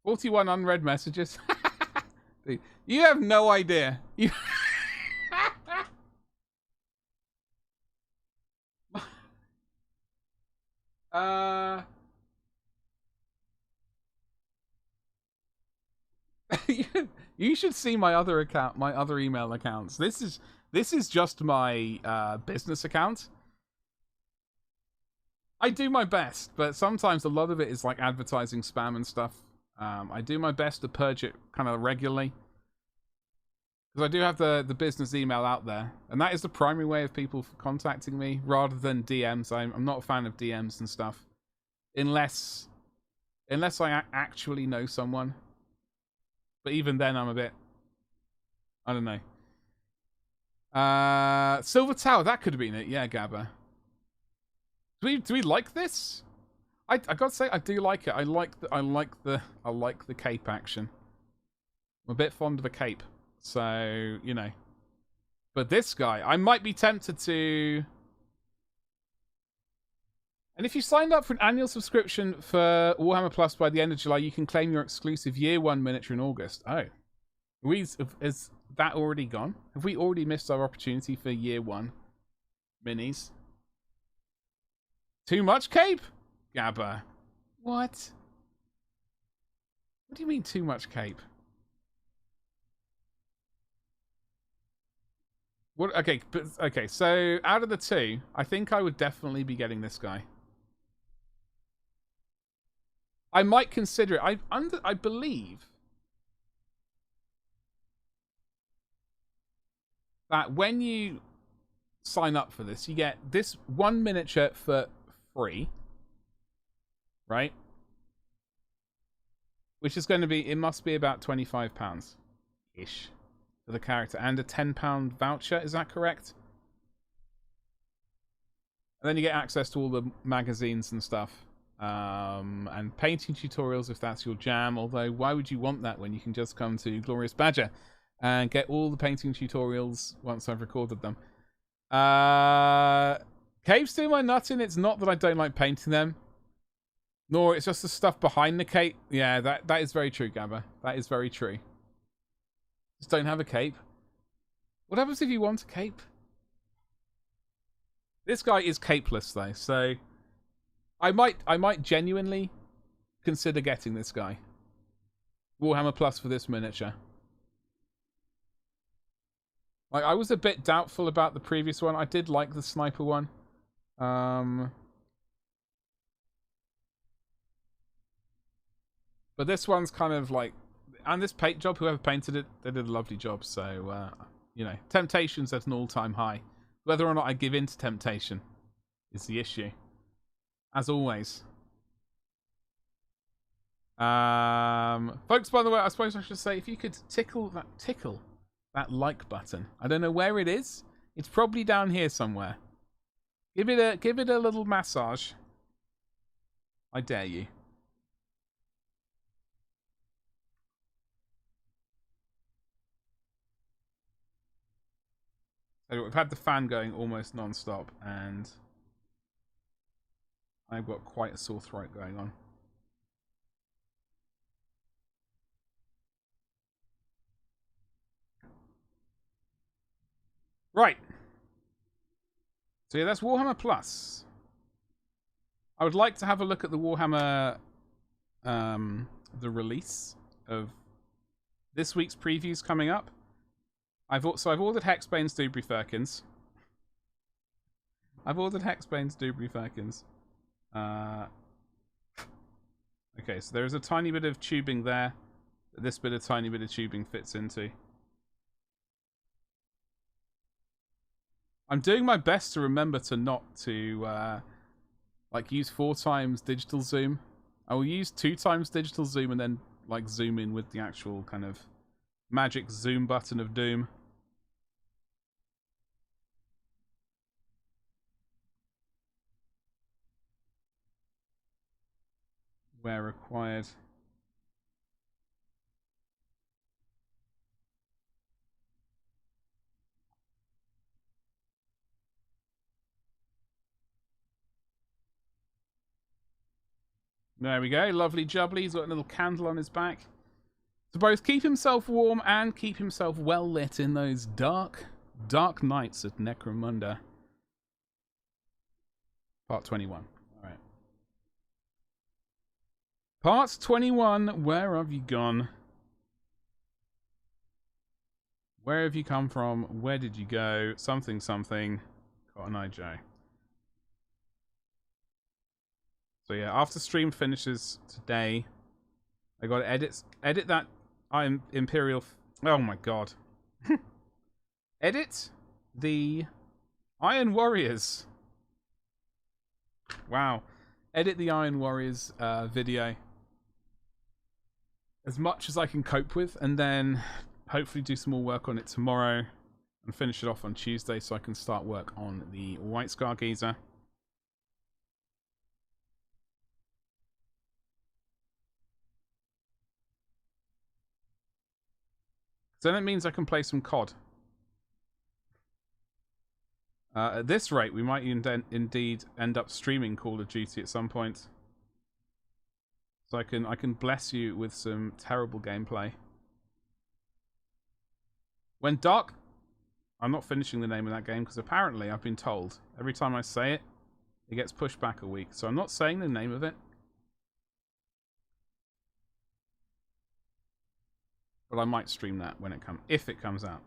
41 unread messages. Dude, you have no idea. You... You should see my other account, my other email accounts. This is just my business account. I do my best, but sometimes a lot of it is like advertising spam and stuff. I do my best to purge it kind of regularly. Because I do have the business email out there. And that is the primary way of people contacting me, rather than DMs. I'm not a fan of DMs and stuff. Unless I actually know someone. But even then, I'm a bit... I don't know. Silver Tower, that could have been it. Yeah, Gabba. Do we like this? I gotta say, I do like it. I like the cape action. I'm a bit fond of a cape. So, you know. But this guy, I might be tempted to... And if you signed up for an annual subscription for Warhammer Plus by the end of July, you can claim your exclusive Year 1 miniature in August. Oh. Is that already gone? Have we already missed our opportunity for Year 1 minis? Too much cape? Gabba. What? What do you mean too much cape? What? Okay, so out of the two, I think I would definitely be getting this guy. I might consider it. I believe that when you sign up for this, you get this one miniature for free, right? Which is going to be, it must be about £25-ish for the character, and a £10 voucher. Is that correct? And then you get access to all the magazines and stuff. And painting tutorials if that's your jam, although why would you want that when you can just come to Glorious Badger and get all the painting tutorials once I've recorded them. Capes do my nutting. It's not that I don't like painting them, nor it's just the stuff behind the cape. Yeah, that is very true, Gabba. That is very true. Just don't have a cape. What happens if you want a cape? This guy is capeless though, so I might genuinely consider getting this guy. Warhammer Plus for this miniature. Like, I was a bit doubtful about the previous one. I did like the sniper one. But this one's kind of like... And this paint job, whoever painted it, they did a lovely job. So, you know, temptation's at an all-time high. Whether or not I give in to temptation is the issue. As always. Folks, by the way, I suppose I should say, if you could tickle that like button. I don't know where it is. It's probably down here somewhere. Give it a little massage. I dare you. So we've had the fan going almost non-stop, and I've got quite a sore throat going on. Right. So yeah, that's Warhammer Plus. I would like to have a look at the Warhammer, the release of this week's previews coming up. I've ordered Hexbane's Dubry Firkins. Okay, so there is a tiny bit of tubing there that this tiny bit of tubing fits into. I'm doing my best to remember to not to like use 4 times digital zoom. I will use 2 times digital zoom and then like zoom in with the actual kind of magic zoom button of doom. Where required. There we go. Lovely jubbly. He's got a little candle on his back to both keep himself warm and keep himself well lit in those dark nights at Necromunda. Part 21. All right. Part 21. Where have you gone? Where have you come from? Where did you go? Something. Cotton Eye Joe. So yeah, after stream finishes today, I got to edit that Imperial. Oh my god. Edit the Iron Warriors. Wow. Edit the Iron Warriors video as much as I can cope with, and then hopefully do some more work on it tomorrow and finish it off on Tuesday so I can start work on the White Scar Geezer. So that means I can play some COD. At this rate, we might indeed end up streaming Call of Duty at some point. So I can bless you with some terrible gameplay. When Dark... I'm not finishing the name of that game because apparently I've been told every time I say it, it gets pushed back a week. So I'm not saying the name of it. But I might stream that when it if it comes out.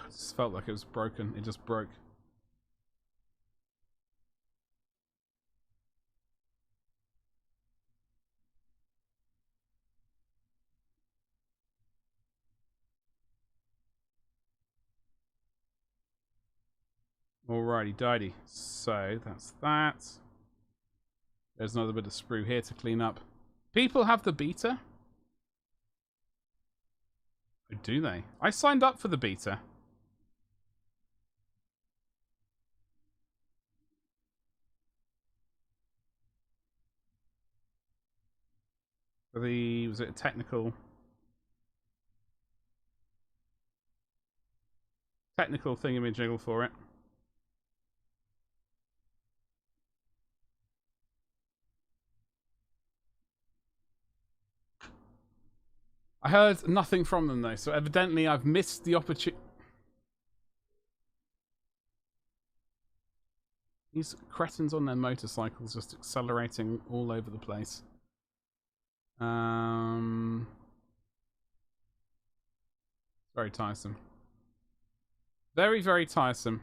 It just felt like it was broken. It just broke. Alrighty, dighty. So that's that. There's another bit of sprue here to clean up. People have the beta? Or do they? I signed up for the beta. For the... was it a technical thingamajiggle for it? I heard nothing from them though, so evidently I've missed the opportunity. These cretins on their motorcycles just accelerating all over the place. Very tiresome. Very, very tiresome.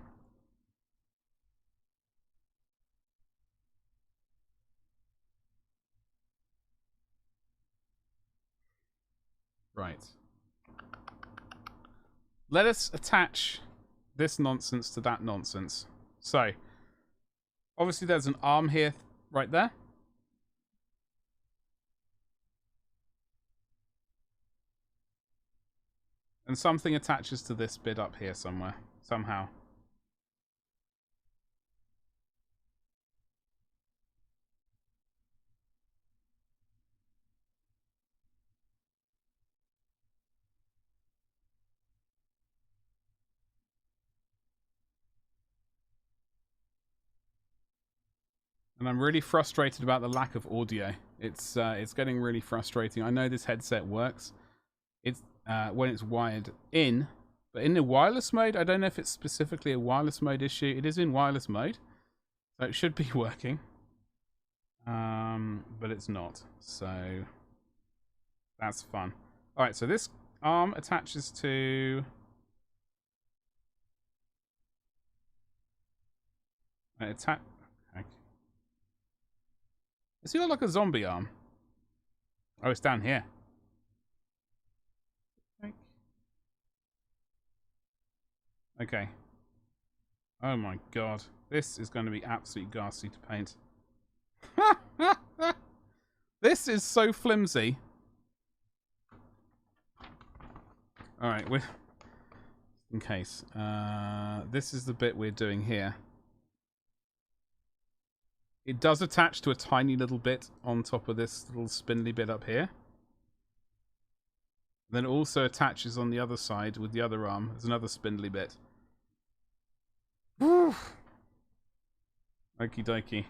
Right. Let us attach this nonsense to that nonsense. So, obviously there's an arm here, right there. And something attaches to this bit up here somewhere, somehow. And I'm really frustrated about the lack of audio. It's getting really frustrating. I know this headset works. It's when it's wired in, but in the wireless mode, I don't know if it's specifically a wireless mode issue. It is in wireless mode, so it should be working. But it's not. So that's fun. All right, so this arm attaches to attack. Okay. Is he got like a zombie arm? Oh, it's down here. Okay. Oh my god. This is going to be absolutely ghastly to paint. This is so flimsy. Alright, we're... in case. This is the bit we're doing here. It does attach to a tiny little bit on top of this little spindly bit up here. Then it also attaches on the other side with the other arm. There's another spindly bit. Woo! Okie dokie.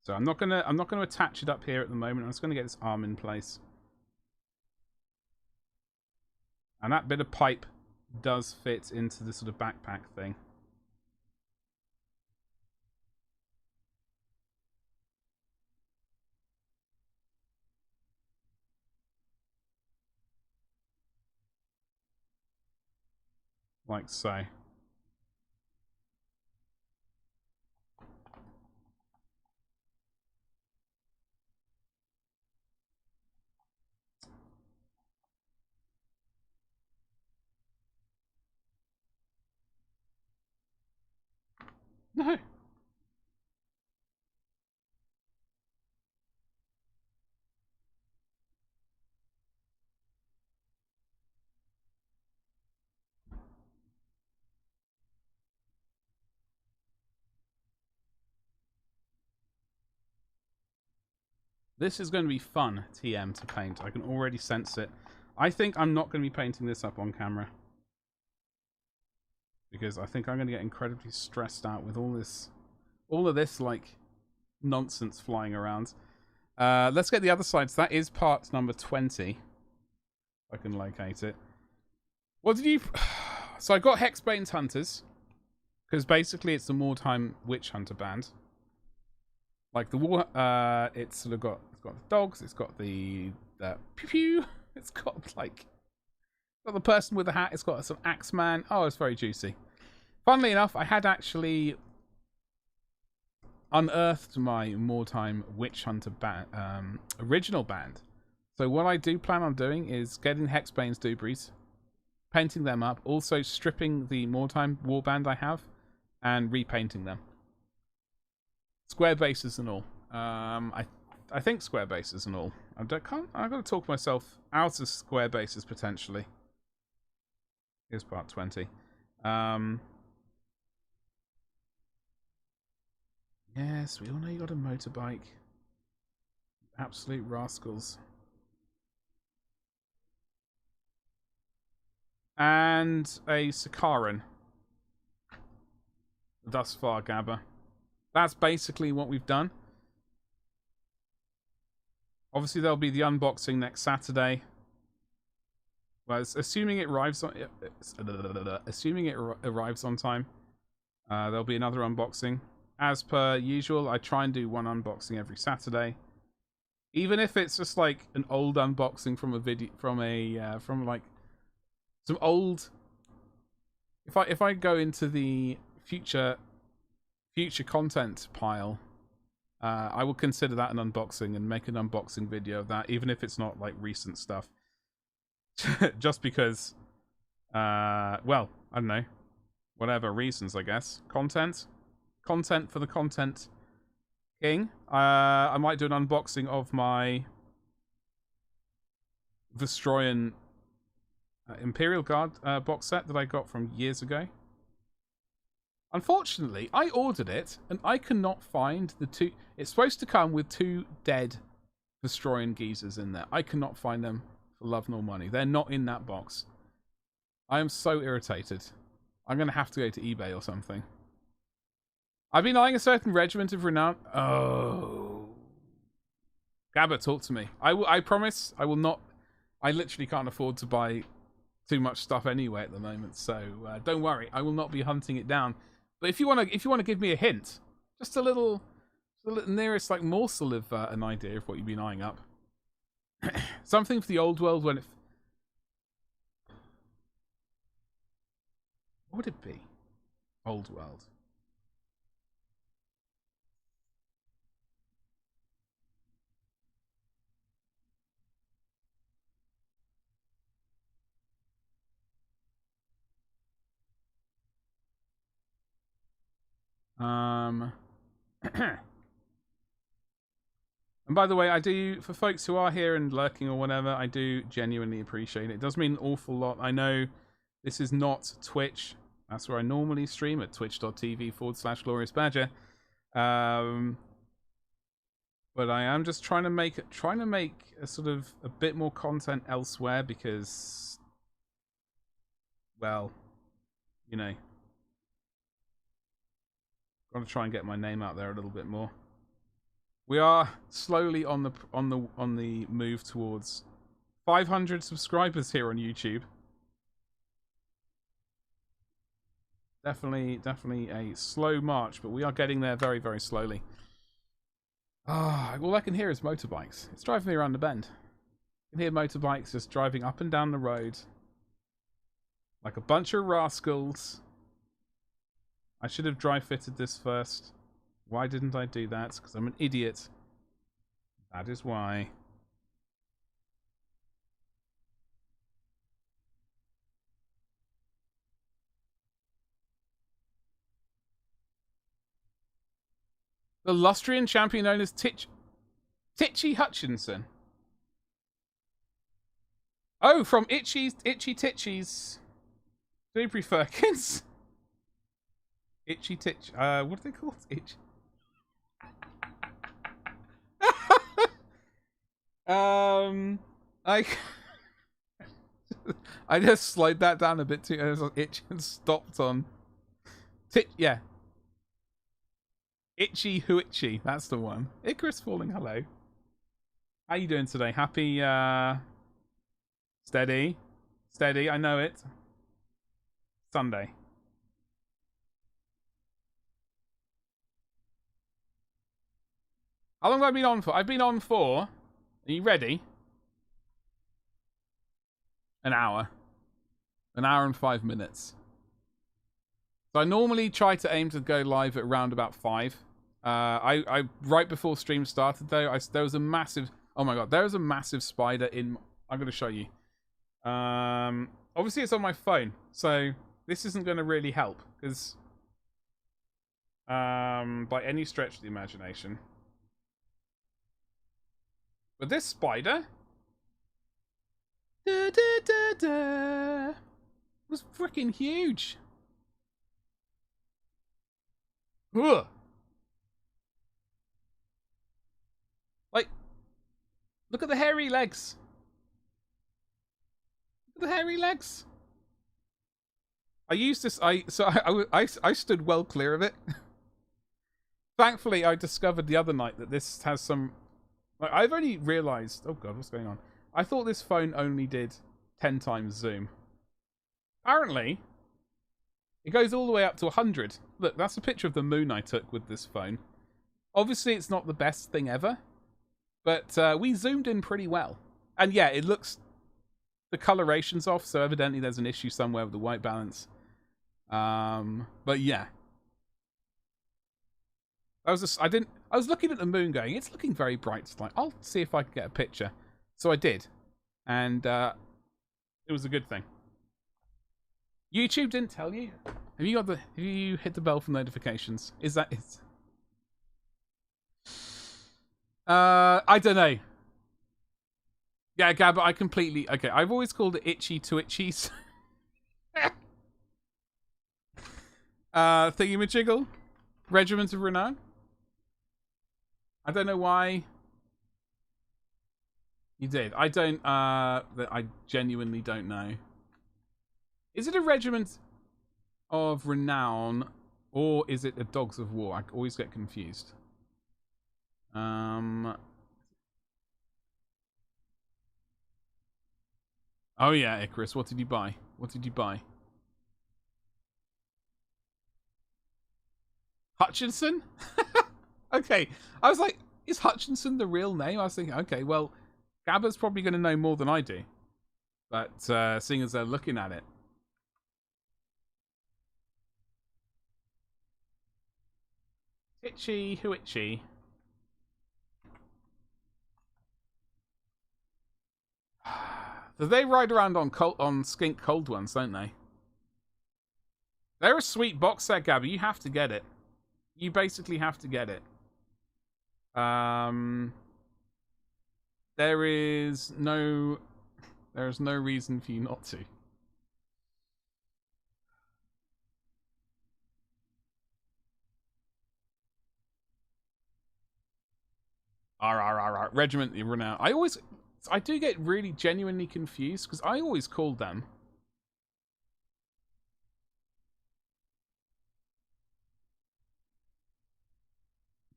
So I'm not gonna attach it up here at the moment. I'm just gonna get this arm in place. And that bit of pipe does fit into the sort of backpack thing. Like so. No. This is going to be fun, TM, to paint. I can already sense it. I think I'm not going to be painting this up on camera. Because I think I'm going to get incredibly stressed out with all of this, like, nonsense flying around. Let's get the other side. So that is part number 20. If I can locate it. What did you... So I got Hexbane's Hunters. Because basically it's the Mordheim Witch Hunter band. Like the war, it's sort of got the dogs, it's got the pew pew, it's got the person with the hat, it's got some Axeman. Oh, it's very juicy. Funnily enough, I had actually unearthed my Mordheim Witch Hunter original band. So what I do plan on doing is getting Hexbane's Dubris, painting them up, also stripping the Mordheim warband I have, and repainting them. Square bases and all. I think square bases and all. I've got to talk myself out of square bases potentially. Here's part 20. Yes, we all know you got a motorbike. Absolute rascals. And a Sakaran. Thus far, Gabba. That's basically what we've done. Obviously, there'll be the unboxing next Saturday. Well, assuming it arrives on time, there'll be another unboxing. As per usual, I try and do one unboxing every Saturday, even if it's just like an old unboxing from a video, from like some old. If I go into the future content pile, I will consider that an unboxing and make an unboxing video of that, even if it's not like recent stuff. Just because, well, I don't know, whatever reasons, I guess. Content for the content king. I might do an unboxing of my Vestroyan Imperial Guard box set that I got from years ago. Unfortunately, I ordered it, and I cannot find the two... It's supposed to come with 2 dead Destroying Geezers in there. I cannot find them for love nor money. They're not in that box. I am so irritated. I'm going to have to go to eBay or something. I've been eyeing a certain regiment of renown... Oh... Gabba, talk to me. I promise I will not... I literally can't afford to buy too much stuff anyway at the moment, so don't worry. I will not be hunting it down. But if you want to give me a hint, just a little nearest like morsel of an idea of what you've been eyeing up. Something for the old world when it... What would it be? Old world. And by the way, I do, for folks who are here and lurking or whatever, I do genuinely appreciate it. It does mean an awful lot. I know this is not Twitch. That's where I normally stream, at twitch.tv/gloriousbadger. But I am just trying to make a sort of a bit more content elsewhere because, well, you know, got to try and get my name out there a little bit more. We are slowly on the move towards 500 subscribers here on YouTube. Definitely a slow march, but we are getting there very, very slowly. All I can hear is motorbikes. It's driving me around the bend. I can hear motorbikes just driving up and down the road like a bunch of rascals. I should have dry fitted this first. Why didn't I do that? Because I'm an idiot. That is why. The Lustrian champion known as Titchy Hutchinson. Oh, from Itchy Titchies. Do you prefer Firkins? Itchy Titch. What are they called? Itch. I just slowed that down a bit too. It was itch and stopped on. Yeah. Itchy Hooitchy. That's the one. Icarus Falling. Hello. How you doing today? Happy steady. I know it. Sunday. How long have I been on for? I've been on for... Are you ready? An hour. An hour and 5 minutes. So I normally try to aim to go live at around about 5. I right before stream started though, there was a massive... Oh my god, there was a massive spider in... I'm going to show you. Obviously it's on my phone, so this isn't going to really help, because... by any stretch of the imagination... But this spider was freaking huge. Ugh. Like, look at the hairy legs. Look at the hairy legs. I used this. I stood well clear of it. Thankfully, I discovered the other night that this has some. Like, I've only realised... Oh god, what's going on? I thought this phone only did 10 times zoom. Apparently, it goes all the way up to 100. Look, that's a picture of the moon I took with this phone. Obviously, it's not the best thing ever, but we zoomed in pretty well. And yeah, it looks... The coloration's off, so evidently there's an issue somewhere with the white balance. But yeah. I was looking at the moon going, it's looking very bright tonight. I'll see if I can get a picture. So I did. And it was a good thing. YouTube didn't tell you? Have you hit the bell for notifications? Is that it? I don't know. Yeah, Gab, I completely... Okay, I've always called it itchy to itchies. Thingy-majiggle? Regiment of Renown? I don't know why you did. I don't, I genuinely don't know. Is it a Regiment of Renown, or is it a Dogs of War? I always get confused. Oh yeah, Icarus, what did you buy? What did you buy? Hutchinson? Okay. I was like, is Hutchinson the real name? I was thinking, okay, well, Gabba's probably going to know more than I do. But seeing as they're looking at it. Itchy, who itchy? They ride around on skink cold ones, don't they? They're a sweet box set, Gabby. You have to get it. You basically have to get it. There is no reason for you not to. Regiment of Renown. I do get really genuinely confused because I always called them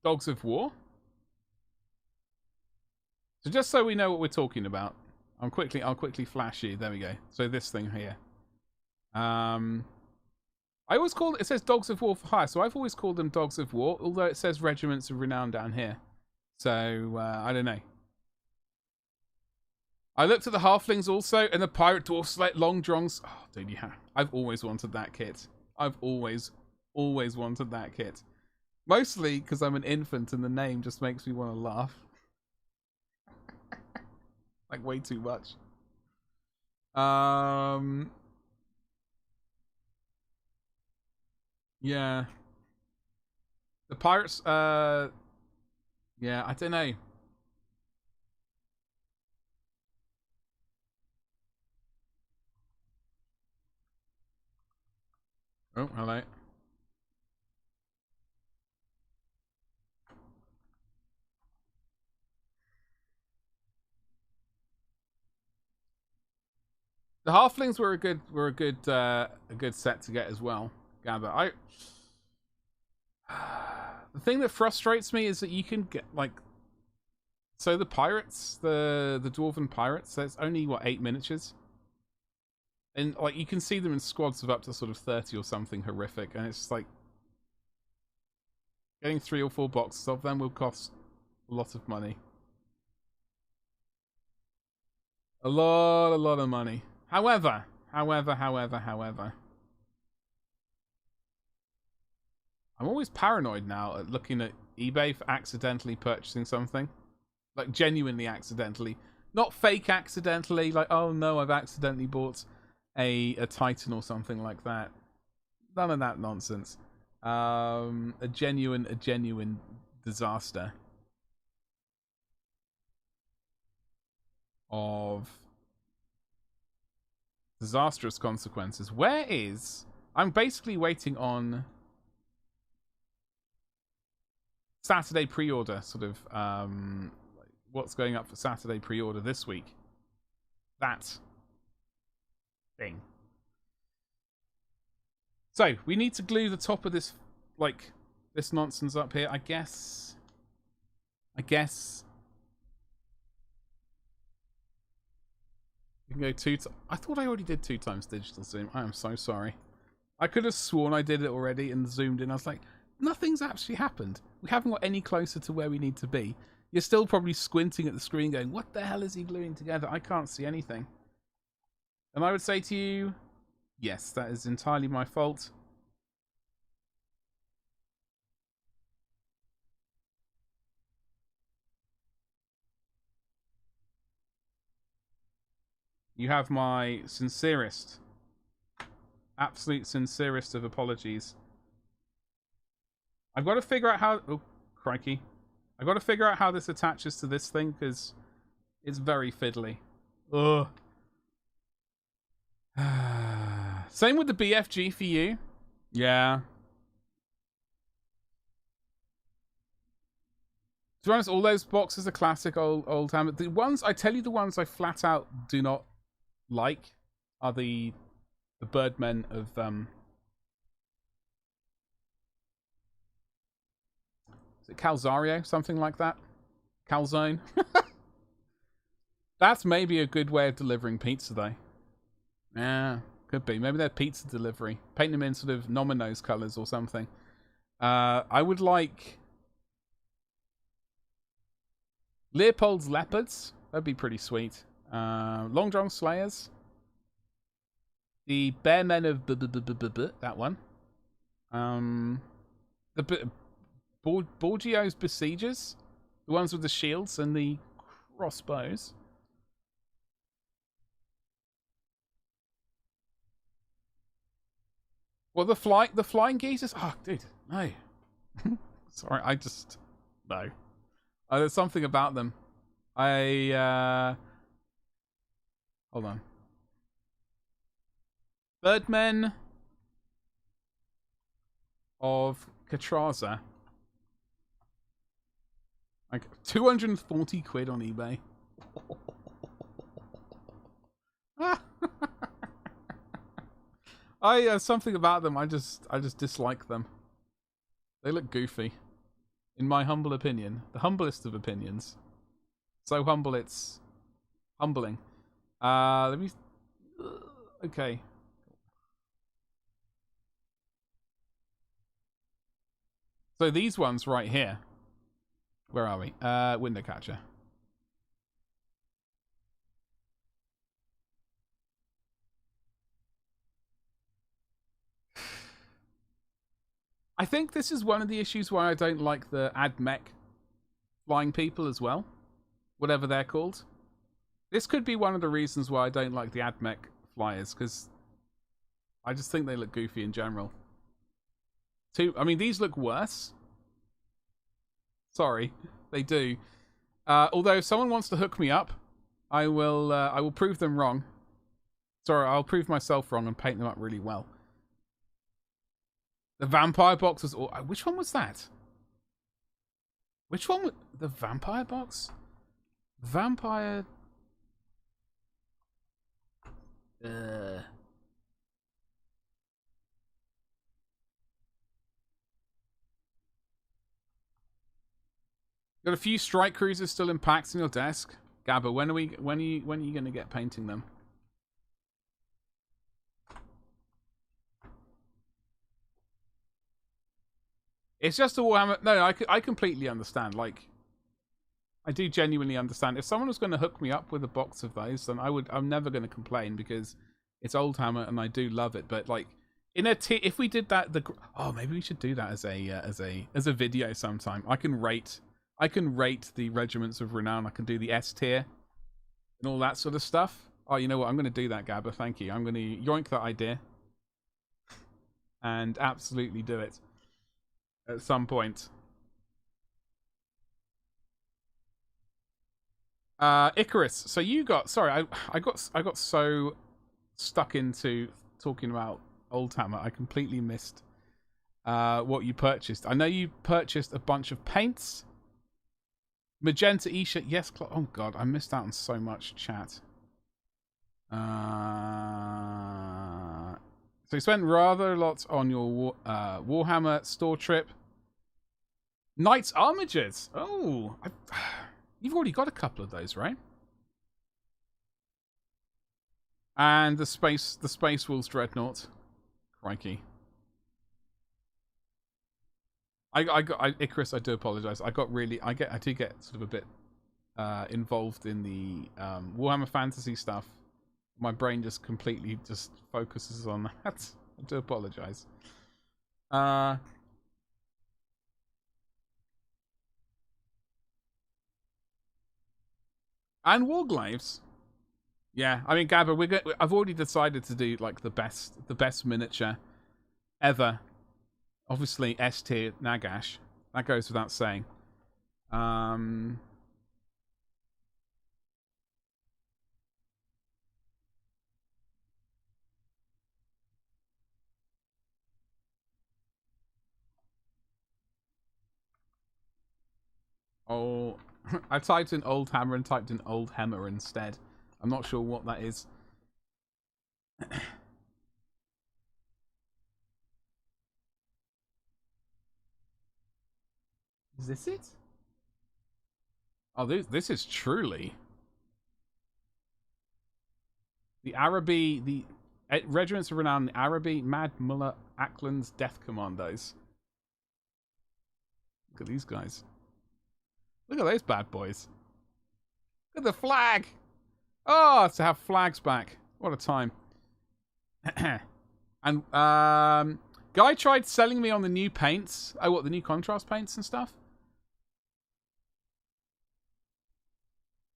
Dogs of War. So just so we know what we're talking about, I'll quickly flash you. There we go. So this thing here. I always call it says Dogs of War for hire, so I've always called them Dogs of War, although it says Regiments of Renown down here. So I don't know. I looked at the halflings also, and the pirate dwarfs like long drongs. Oh, dude, yeah. I've always wanted that kit. I've always wanted that kit. Mostly because I'm an infant and the name just makes me want to laugh. Like way too much. Yeah. The pirates, yeah, I don't know. Oh, hello. The halflings were a good set to get as well, Gabba. The thing that frustrates me is that you can get like, so the pirates, the dwarven pirates, there's only what 8 miniatures, and like you can see them in squads of up to sort of 30 or something horrific, and it's just like getting 3 or 4 boxes of them will cost a lot of money. A lot of money. However, I'm always paranoid now at looking at eBay for accidentally purchasing something. Like, genuinely accidentally. Not fake accidentally, like, oh no, I've accidentally bought a Titan or something like that. None of that nonsense. A genuine disaster of disastrous consequences. Where is... I'm basically waiting on Saturday pre-order, sort of, what's going up for Saturday pre-order this week. That thing. So, we need to glue the top of this, like, this nonsense up here, I guess. We can go 2 times. I thought I already did 2 times digital zoom. I am so sorry. I could have sworn I did it already and zoomed in. I was like, nothing's actually happened. We haven't got any closer to where we need to be. You're still probably squinting at the screen going, what the hell is he gluing together? I can't see anything. And I would say to you, yes, that is entirely my fault. You have my sincerest, absolute sincerest of apologies. I've got to figure out how... Oh, crikey. I've got to figure out how this attaches to this thing, because it's very fiddly. Ugh. Same with the BFG for you. Yeah. To be honest, all those boxes are classic old hammer. The ones I tell you, the ones I flat out do not like are the Birdmen of is it Calzario, something like that? Calzone. That's maybe a good way of delivering pizza, though. Yeah, could be. Maybe they're pizza delivery. Paint them in sort of Nomino's colours or something. I would like Leopold's Leopards. That'd be pretty sweet. Long John Slayers. The Bear Men of that one. The Borgio's Besiegers. The ones with the shields and the crossbows. Well, the flying geezers. Oh, dude, no. Sorry, I just no. There's something about them. Hold on. Birdmen of Katraza. Like 240 quid on eBay. Something about them. I just dislike them. They look goofy, in my humble opinion, the humblest of opinions. So humble it's humbling. Let me. Okay. So these ones right here. Where are we? Window catcher. I think this is one of the issues why I don't like the AdMech flying people as well. Whatever they're called. This could be one of the reasons why I don't like the AdMech flyers, because I just think they look goofy in general. I mean, these look worse. Sorry, they do. Although if someone wants to hook me up, I will prove them wrong. Sorry, I'll prove myself wrong and paint them up really well. The vampire box was... Which one was that? Which one was... The vampire box? Vampire... Got a few strike cruisers still in packs on your desk. Gabba, when are you going to get painting them? It's just a Warhammer. No, I completely understand. Like, I do genuinely understand. If someone was going to hook me up with a box of those, then I'm never going to complain because it's Oldhammer and I do love it. But like, if we did that, maybe we should do that as a video sometime. I can rate the regiments of renown. I can do the S tier and all that sort of stuff. Oh, you know what? I'm going to do that, Gabba. Thank you. I'm going to yoink that idea and absolutely do it at some point. Icarus. So you got... Sorry, I got so stuck into talking about Oldhammer. I completely missed what you purchased. I know you purchased a bunch of paints. Magenta e-shirt. Yes, oh god, I missed out on so much chat. So you spent rather a lot on your Warhammer store trip. Knights Armigers. Oh, you've already got a couple of those, right? And the Space Wolves Dreadnought. Crikey. Icarus, I do apologize. I do get sort of a bit involved in the Warhammer Fantasy stuff. My brain just completely just focuses on that. I do apologize. And Warglaves. Yeah, I mean, Gabba, I've already decided to do like the best miniature ever. Obviously, S tier Nagash. That goes without saying. Oh, I typed in old hammer and typed in old hammer instead. I'm not sure what that is. Is this it? Oh, this is truly the Araby, the regiments of renown, Araby, Mad Mullah, Ackland's Death Commandos. Look at these guys. Look at those bad boys. Look at the flag. Oh, to have flags back. What a time. And guy tried selling me on the new paints. Oh, what, the new contrast paints and stuff?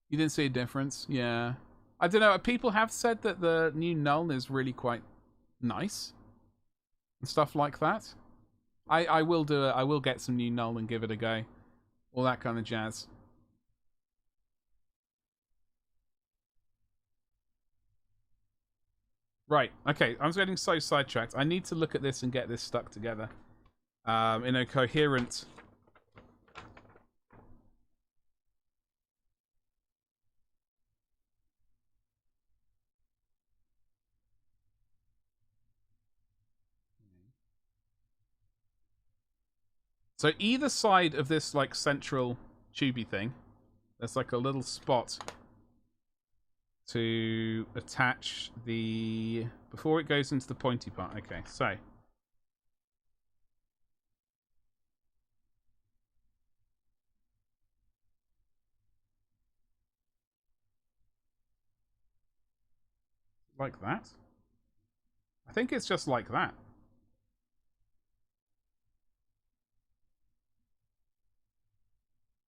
You didn't see a difference? Yeah. I don't know. People have said that the new Null is really quite nice and stuff like that. I will do it. I will get some new Null and give it a go. All that kind of jazz. Right. Okay. I'm getting so sidetracked. I need to look at this and get this stuck together in a coherent. So either side of this like central tubey thing, there's like a little spot to attach the before it goes into the pointy part. Okay, so like that. I think it's just like that.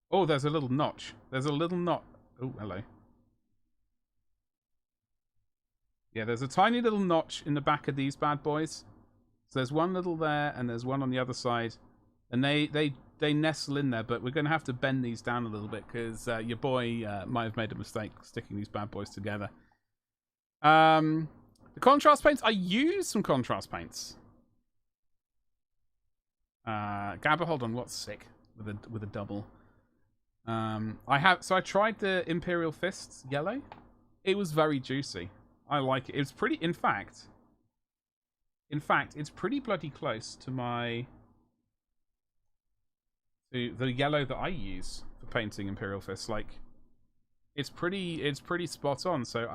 Oh, there's a little notch. There's a little knot. Oh, hello. Yeah, there's a tiny little notch in the back of these bad boys. So there's one little there, and there's one on the other side. And they nestle in there, but we're going to have to bend these down a little bit because your boy might have made a mistake sticking these bad boys together. The contrast paints. I use some contrast paints. Gabba, hold on. What's sick with a double? I tried the Imperial Fists yellow. It was very juicy. I like it. It was pretty. In fact, it's pretty bloody close to the yellow that I use for painting Imperial Fists. Like, it's pretty spot on. So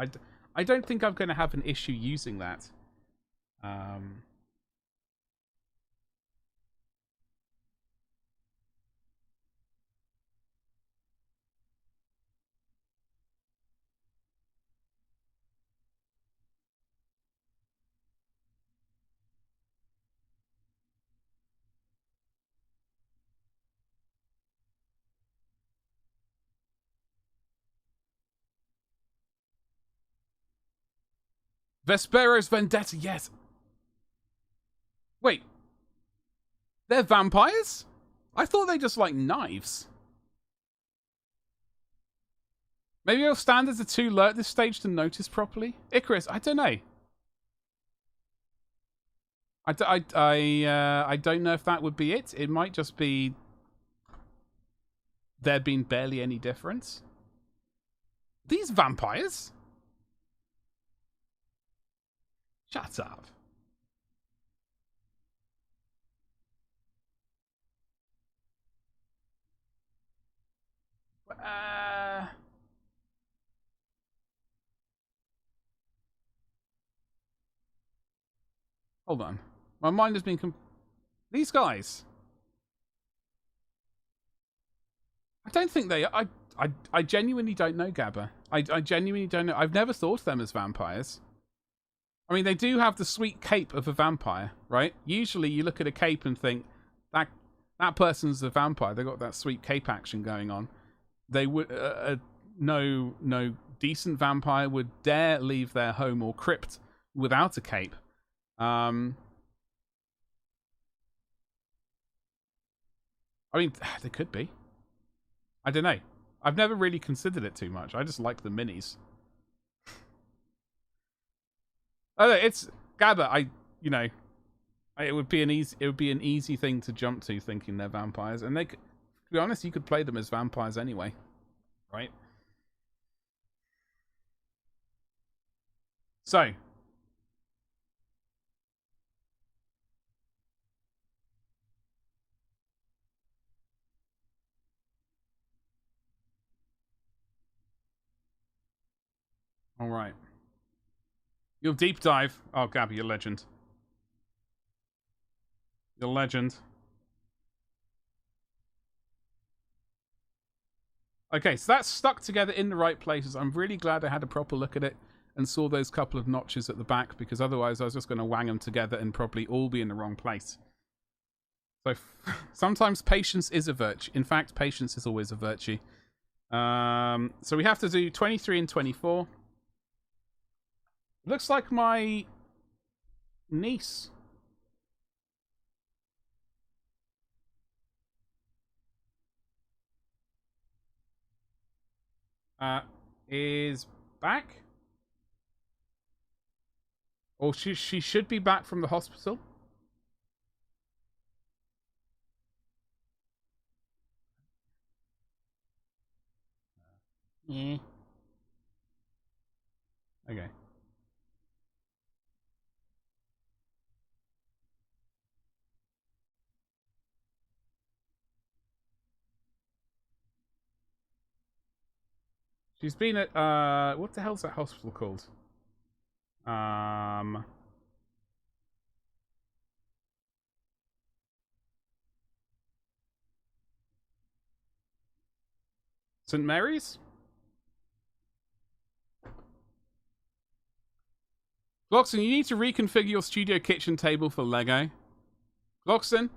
I don't think I'm going to have an issue using that. Vespero's Vendetta, yes. Wait. They're vampires? I thought they just like knives. Maybe your standards are too low at this stage to notice properly? Icarus, I don't know. I don't know if that would be it. It might just be there being barely any difference. These vampires? Shut up. Hold on. My mind has been... These guys. I don't think they... I genuinely don't know, Gabba. I genuinely don't know. I've never thought of them as vampires. I mean, they do have the sweet cape of a vampire, right? Usually you look at a cape and think, that person's a vampire. They've got that sweet cape action going on. They would... no decent vampire would dare leave their home or crypt without a cape. I mean, they could be. I don't know. I've never really considered it too much. I just like the minis. Oh, it's Gabba. It would be an easy thing to jump to, thinking they're vampires, and they be honest, you could play them as vampires anyway, right? So, all right. You'll deep dive. Oh, Gabby, you're a legend. You're a legend. Okay, so that's stuck together in the right places. I'm really glad I had a proper look at it and saw those couple of notches at the back, because otherwise I was just going to wang them together and probably all be in the wrong place. So sometimes patience is a virtue. In fact, patience is always a virtue. So we have to do 23 and 24. Looks like my niece is back. Or she should be back from the hospital. Yeah. Okay. She's been at what the hell's that hospital called? St. Mary's? Gloxon, you need to reconfigure your studio kitchen table for Lego. Gloxon,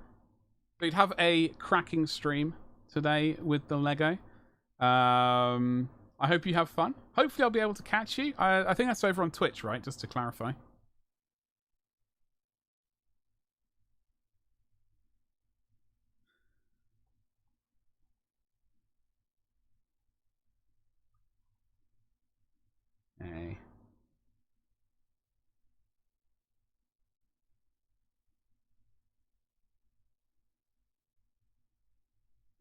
we'd have a cracking stream today with the Lego. I hope you have fun. Hopefully I'll be able to catch you. I think that's over on Twitch, right? Just to clarify. Hey.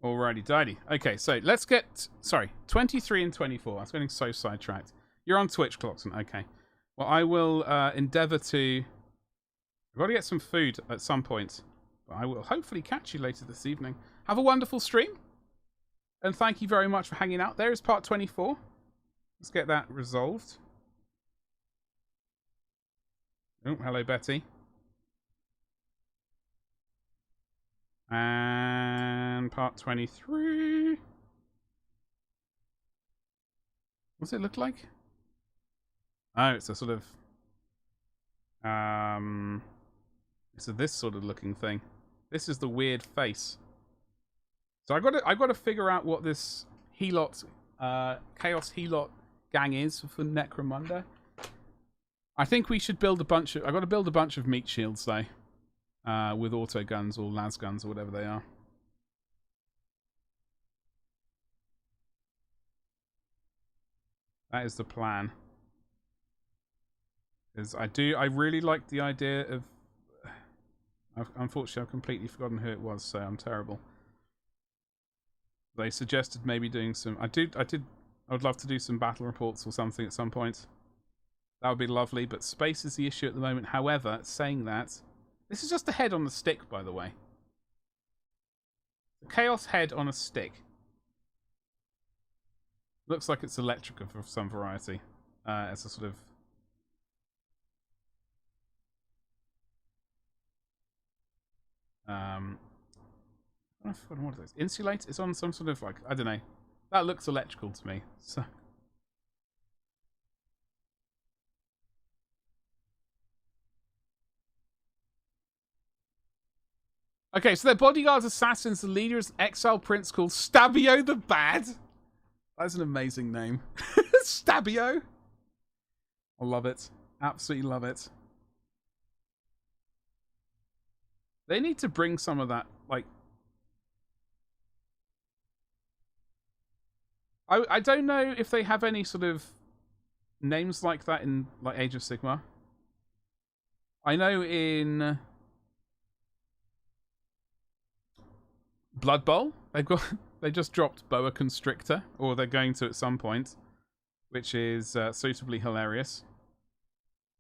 Alrighty, dighty. Okay, so let's get... Sorry, 23 and 24. I was getting so sidetracked. You're on Twitch, Clockson. Okay. Well, I will endeavour to... I've got to get some food at some point. But I will hopefully catch you later this evening. Have a wonderful stream. And thank you very much for hanging out. There is part 24. Let's get that resolved. Oh, hello, Betty. And part 23. What's it look like? Oh, it's a sort of... It's a this sort of looking thing. This is the weird face. So I got to figure out what this Helot, Chaos Helot gang is for Necromunda. I think we should build a bunch of... I got to build a bunch of meat shields though, with auto guns or las guns or whatever they are. That is the plan. Because I really like the idea of... Unfortunately, I've completely forgotten who it was, so I'm terrible. They suggested maybe doing some... I would love to do some battle reports or something at some point. That would be lovely, but space is the issue at the moment. However, saying that... This is just a head on a stick, by the way. A Chaos head on a stick. Looks like it's electric of some variety. It's a sort of... I don't know what it is. Insulate? It's on some sort of like, I don't know. That looks electrical to me. So. Okay, so they're bodyguards, assassins. The leader is an exile prince called Stabio the Bad. That's an amazing name. Stabio. I love it. Absolutely love it. They need to bring some of that, like... I don't know if they have any sort of names like that in like Age of Sigmar. I know in Blood Bowl, they just dropped Boa Constrictor, or they're going to at some point, which is suitably hilarious.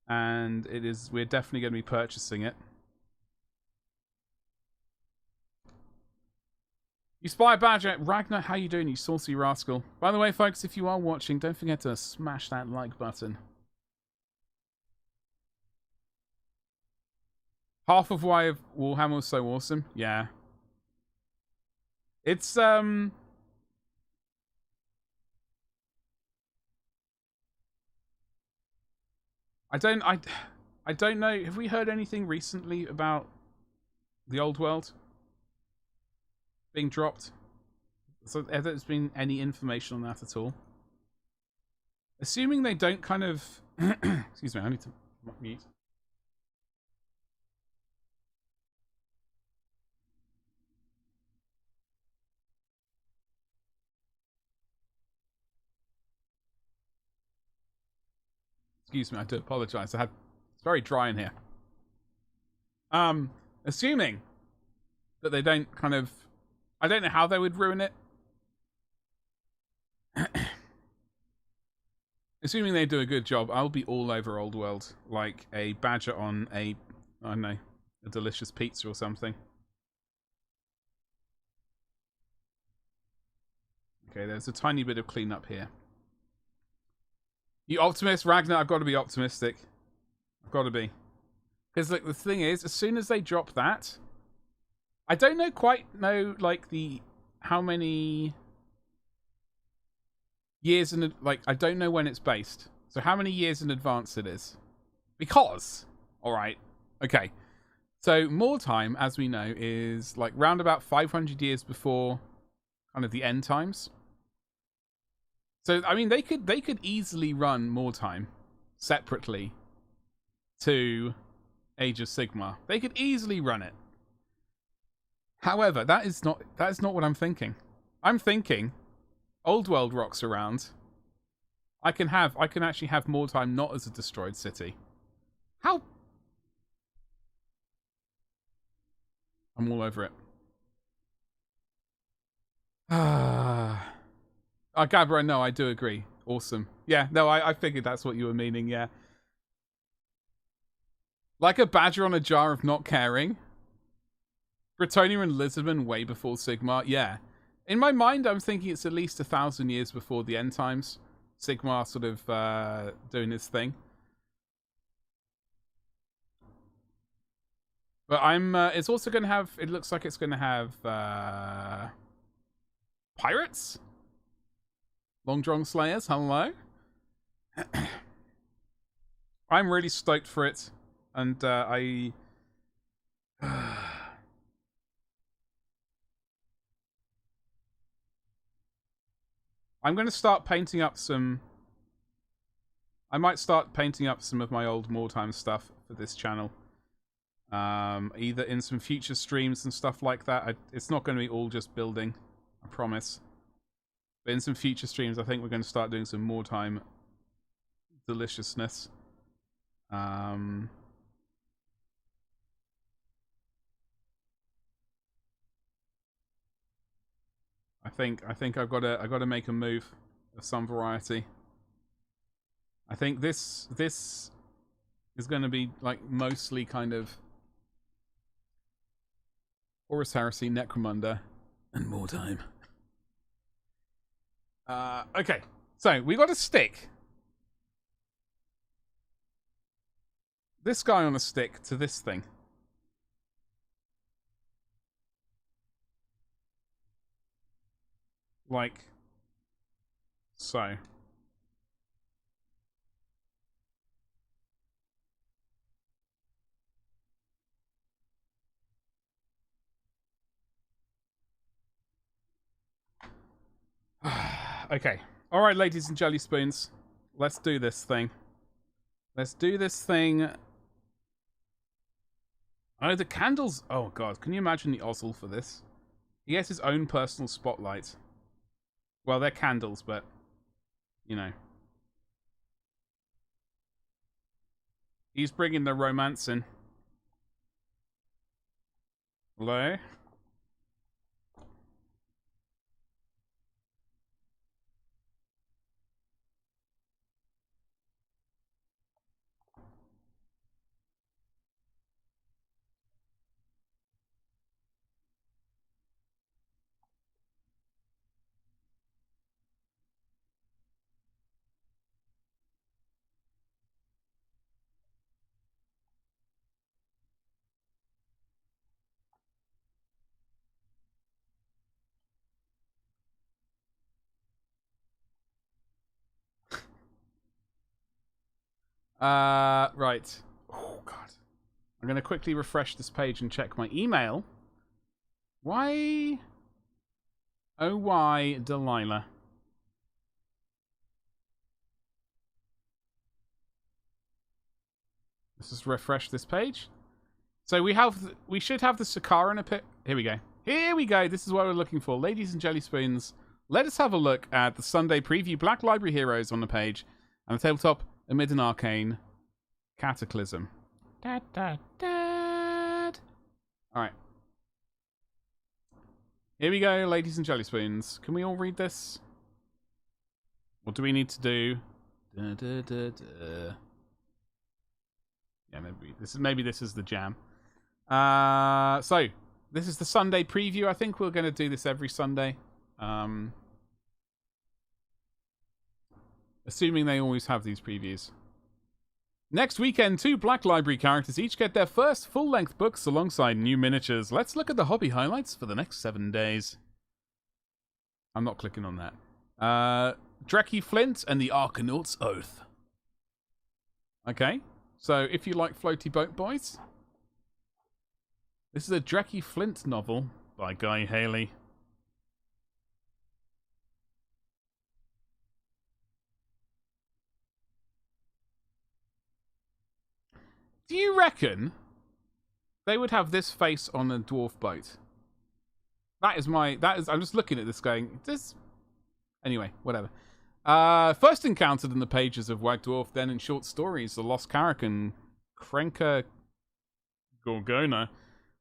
And we're definitely going to be purchasing it. You spy badger, Ragnar, how you doing, you saucy rascal? By the way, folks, if you are watching, don't forget to smash that like button. Half of why Warhammer was so awesome, yeah. It's I don't know. Have we heard anything recently about the old world being dropped? So has there been any information on that at all? Assuming they don't kind of excuse me, I need to mute. Excuse me, I do apologize. It's very dry in here. Assuming that they don't kind of, I don't know how they would ruin it. Assuming they do a good job, I'll be all over Old World, like a badger on I don't know, a delicious pizza or something. Okay, there's a tiny bit of cleanup here. You optimist, Ragnar? I've got to be optimistic. I've got to be. Because like, the thing is, as soon as they drop that, I don't quite know like how many years in, like, I don't know when it's based. So how many years in advance it is. Because, alright, okay. So Mordheim, as we know, is like round about 500 years before kind of the end times. So, I mean, they could easily run Mordheim separately to Age of Sigmar. They could easily run it. However, that is not what I'm thinking. I'm thinking Old World rocks around. I can actually have Mordheim not as a destroyed city. How? I'm all over it. Gabra, no, I do agree. Awesome. Yeah, no, I figured that's what you were meaning, yeah. Like a badger on a jar of not caring. Bretonia and Lisbon way before Sigmar, yeah. In my mind, I'm thinking it's at least 1,000 years before the end times. Sigmar sort of doing his thing. But it's also going to have, it looks like it's going to have pirates? Long Drong Slayers, hello? I'm really stoked for it. And I'm going to start painting up some... I might start painting up some of my old Mordheim stuff for this channel. Either in some future streams and stuff like that. It's not going to be all just building, I promise. But in some future streams, I think we're going to start doing some Mordheim deliciousness. I think I've got to make a move of some variety. I think this is going to be like mostly kind of Horus Heresy, Necromunda, and Mordheim. Okay, so we got a stick. This guy on a stick to this thing. Like so. Okay. Alright, ladies and jelly spoons. Let's do this thing. Let's do this thing. Oh, the candles. Oh, God. Can you imagine the Ozzel for this? He has his own personal spotlight. Well, they're candles, but, you know. He's bringing the romance in. Hello? Right. Oh, God. I'm going to quickly refresh this page and check my email. Why? Oh, why, Delilah? Let's just refresh this page. So we should have the Sakara in a pit. Here we go. Here we go. This is what we're looking for. Ladies and Jelly Spoons, let us have a look at the Sunday preview Black Library Heroes on the page and the tabletop amid an Arcane Cataclysm. Da, da, da. All right. Here we go, ladies and Jelly Spoons. Can we all read this? What do we need to do? Da, da, da, da. Yeah, maybe this is the jam. So this is the Sunday preview. I think we're going to do this every Sunday. Assuming they always have these previews. Next weekend, 2 Black Library characters each get their first full-length books alongside new miniatures. Let's look at the hobby highlights for the next 7 days. I'm not clicking on that. Drekkie Flint and the Arcanaut's Oath. Okay. So, if you like floaty boat boys, this is a Drekkie Flint novel by Guy Haley. Do you reckon they would have this face on a dwarf boat? I'm just looking at this going, anyway, whatever. First encountered in the pages of White Dwarf, then in short stories, The Lost Carrack and Krenka Gorgona,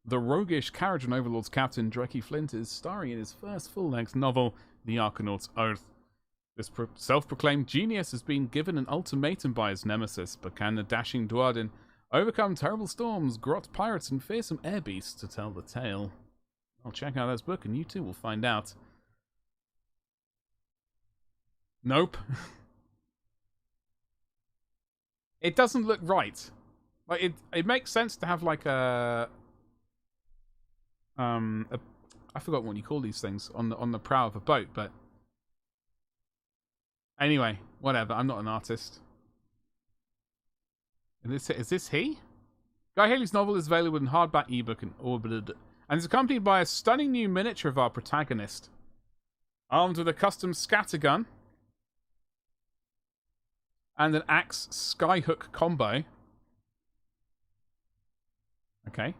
the roguish Kharadron Overlord's captain, Drekkie Flint, is starring in his first full-length novel, The Arcanaut's Oath. This self-proclaimed genius has been given an ultimatum by his nemesis, but can the dashing Dwarden overcome terrible storms, grot pirates, and fearsome air beasts to tell the tale? I'll check out this book, and you too will find out. Nope. It doesn't look right. Like it makes sense to have like I forgot what you call these things on the prow of a boat, but anyway, whatever. I'm not an artist. Is this he? Guy Haley's novel is available in hardback, ebook, and orbited, and is accompanied by a stunning new miniature of our protagonist, armed with a custom scattergun and an axe skyhook combo. Okay.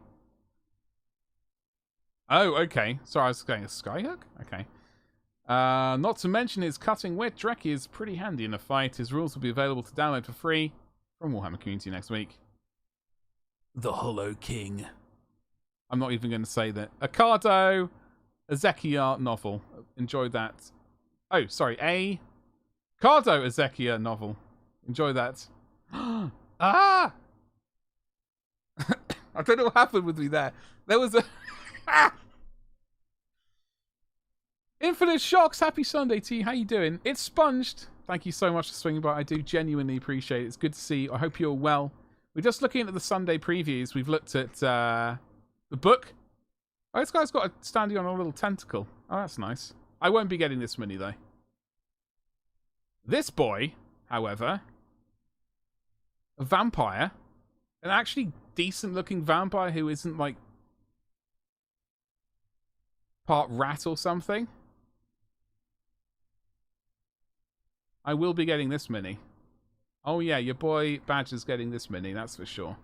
Oh, okay. Sorry, I was going a skyhook? Okay. Not to mention his cutting wit, Drekkie is pretty handy in a fight. His rules will be available to download for free from Warhammer Community next week. The Hollow King. I'm not even going to say that. Ocado Ezekiel novel. Enjoy that. Oh, sorry. A Cardo Ezekiel novel. Enjoy that. Ah! I don't know what happened with me there. There was a... Infinite Shocks, happy Sunday to you. How you doing? It's Sponged. Thank you so much for swinging by. I do genuinely appreciate it. It's good to see you. I hope you're well. We're just looking at the Sunday previews. We've looked at the book. Oh, this guy's got standing on a little tentacle. Oh, that's nice. I won't be getting this mini, though. This boy, however, a vampire, an actually decent-looking vampire who isn't, like, part rat or something. I will be getting this mini. Oh, yeah, your boy Badger's getting this mini, that's for sure.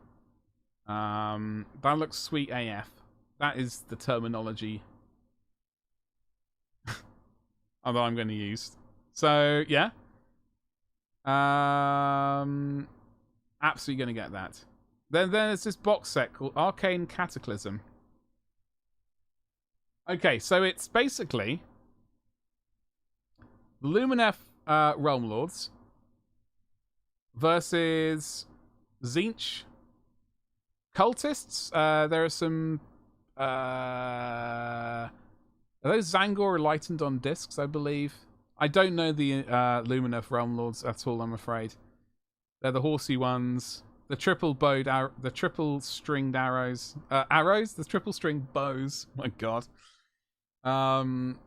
That looks sweet AF. That is the terminology that I'm going to use. So, yeah. Absolutely going to get that. Then there's this box set called Arcane Cataclysm. Okay, so it's basically the Lumineth Realm Lords versus Tzeentch cultists. There are some... are those Zangor enlightened on discs, I believe? I don't know the Lumineth Realm Lords at all, I'm afraid. They're the horsey ones. The triple bowed the triple stringed arrows. The triple stringed bows. My god. And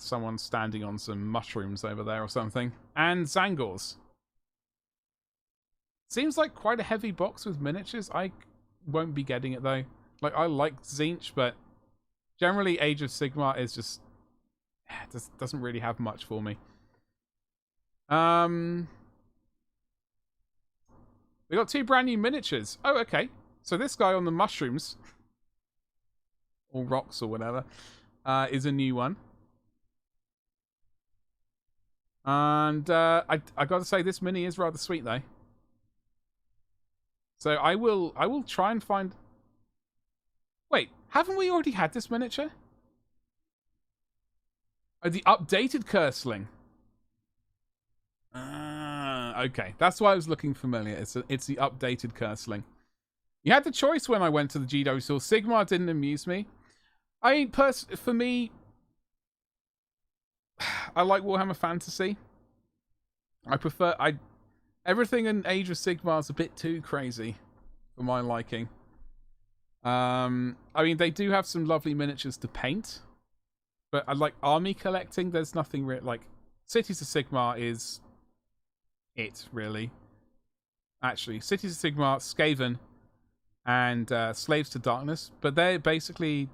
someone standing on some mushrooms over there or something. And Zangors. Seems like quite a heavy box with miniatures. I won't be getting it though. Like, I like Tzeentch, but generally Age of Sigmar is just doesn't really have much for me. We got 2 brand new miniatures. Oh, okay. So this guy on the mushrooms, or rocks or whatever, is a new one. And I got to say, this mini is rather sweet though. So I will try and find. Wait, haven't we already had this miniature? Oh, the updated Curseling. Okay, that's why I was looking familiar. It's the updated Curseling. You had the choice when I went to the Gedo store. Sigmar didn't amuse me. I mean, for me, I like Warhammer Fantasy. I prefer everything in Age of Sigmar is a bit too crazy for my liking. I mean, they do have some lovely miniatures to paint, but I like army collecting. There's nothing like Cities of Sigmar is it really. Actually, Cities of Sigmar, Skaven, and Slaves to Darkness, but they're basically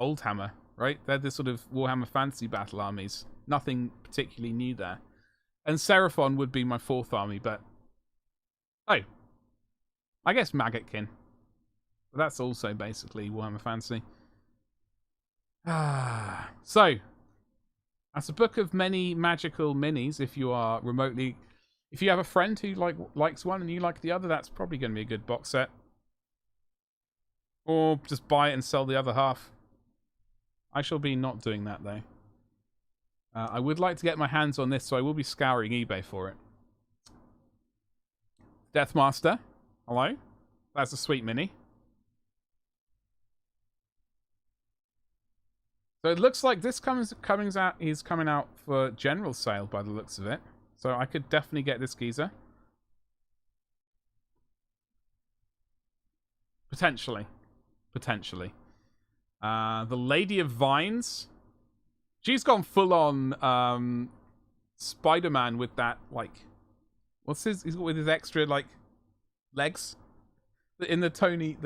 Oldhammer, right? They're the sort of Warhammer Fantasy battle armies. Nothing particularly new there. And Seraphon would be my 4th army, but oh, I guess Maggotkin. But that's also basically Warhammer Fantasy. So that's a book of many magical minis. If you are remotely, if you have a friend who likes one and you like the other, that's probably going to be a good box set. Or just buy it and sell the other half. I shall be not doing that though. I would like to get my hands on this, so I will be scouring eBay for it. Deathmaster, hello. That's a sweet mini. So it looks like this is coming out for general sale by the looks of it. So I could definitely get this geezer. Potentially. The Lady of Vines. She's gone full on Spider-Man with that, like, what's his? He's got with his extra like legs in the Tony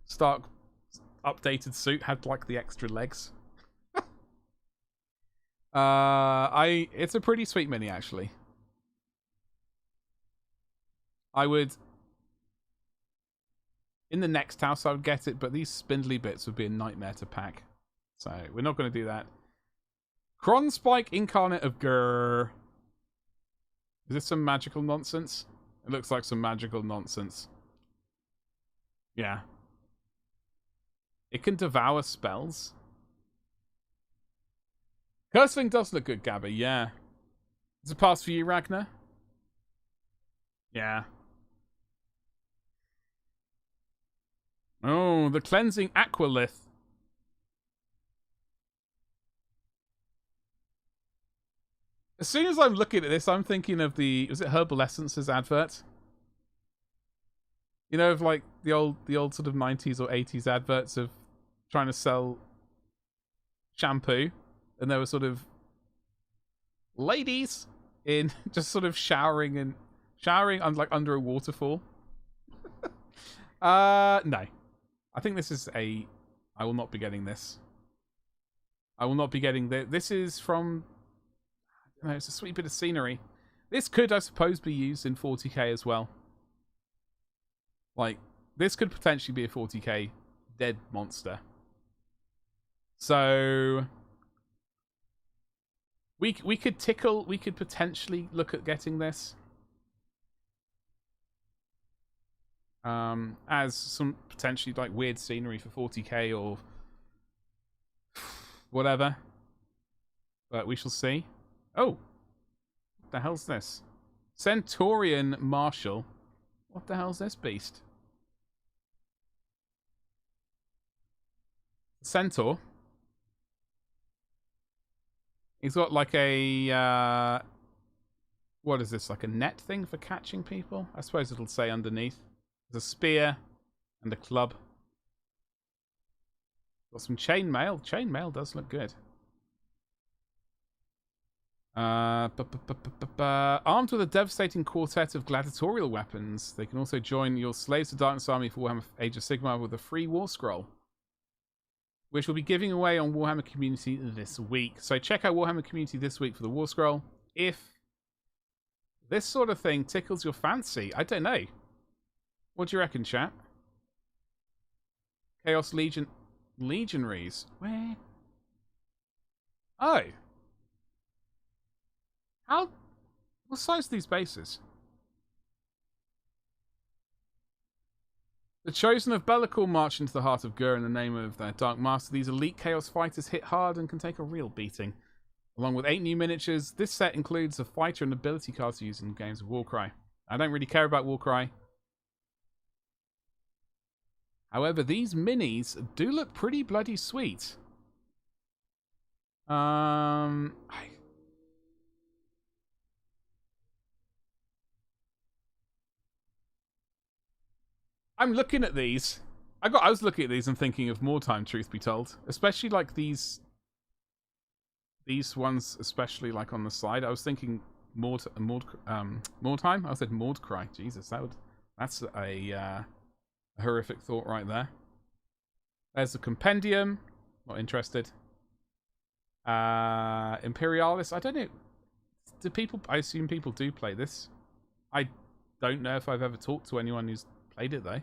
Stark updated suit had like the extra legs. It's a pretty sweet mini actually. I would in the next house I would get it, but these spindly bits would be a nightmare to pack. So we're not going to do that. Kronspike Incarnate of Grr. Is this some magical nonsense? It looks like some magical nonsense. Yeah. It can devour spells. Curseling does look good, Gabby, yeah. Is it pass for you, Ragnar? Yeah. Oh, the Cleansing Aqualith. As soon as I'm looking at this, I'm thinking of was it Herbal Essences advert? You know, of like the old sort of 90s or 80s adverts of trying to sell shampoo, and there were sort of ladies in just sort of showering like under a waterfall. No. I think this is I will not be getting this. I will not be getting this is from no, it's a sweet bit of scenery. This could, I suppose, be used in 40k as well. Like, this could potentially be a 40k dead monster. So we could potentially look at getting this. As some potentially like weird scenery for 40k or whatever. But we shall see. Oh, what the hell's this? Centaurian Marshal. What the hell's this beast? Centaur. He's got like a what is this? Like a net thing for catching people? I suppose it'll say underneath. There's a spear and a club. Got some chainmail. Chainmail does look good. Armed with a devastating quartet of gladiatorial weapons, they can also join your Slaves of Darkness army for Warhammer Age of Sigmar with a free war scroll, which we'll be giving away on Warhammer Community this week. So check out Warhammer Community this week for the war scroll. If this sort of thing tickles your fancy, I don't know. What do you reckon, chat? Chaos Legionaries. Where? Oh. What size are these bases? The Chosen of Be'lakor march into the heart of Gur in the name of their Dark Master. These elite Chaos fighters hit hard and can take a real beating. Along with 8 new miniatures, this set includes a fighter and ability cards used in games of Warcry. I don't really care about Warcry. However, these minis do look pretty bloody sweet. I'm looking at these. I was looking at these and thinking of more time, truth be told. Especially like these ones, especially like on the side. I was thinking more time. I said Mordcry. Jesus, that's a horrific thought right there. There's a compendium. Not interested. Imperialis. I don't know. Do people? I assume people do play this. I don't know if I've ever talked to anyone who's played it though.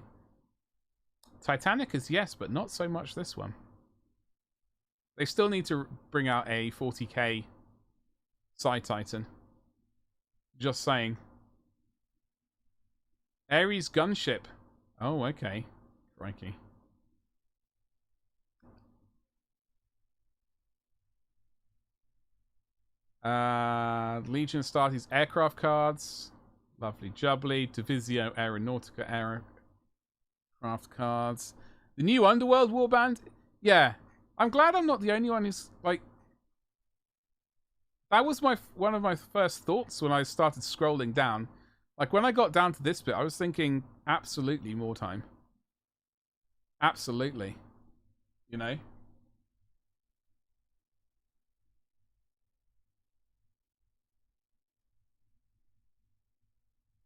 Titanicus, yes, but not so much this one. They still need to bring out a 40k Side Titan. Just saying. Ares gunship. Oh, okay. Crikey. Legion Astartes aircraft cards. Lovely jubbly. Divisio Aeronautica aircraft cards. The new Underworld warband. Yeah. I'm glad I'm not the only one who's like... That was one of my first thoughts when I started scrolling down. Like when I got down to this bit, I was thinking absolutely more time. Absolutely. You know?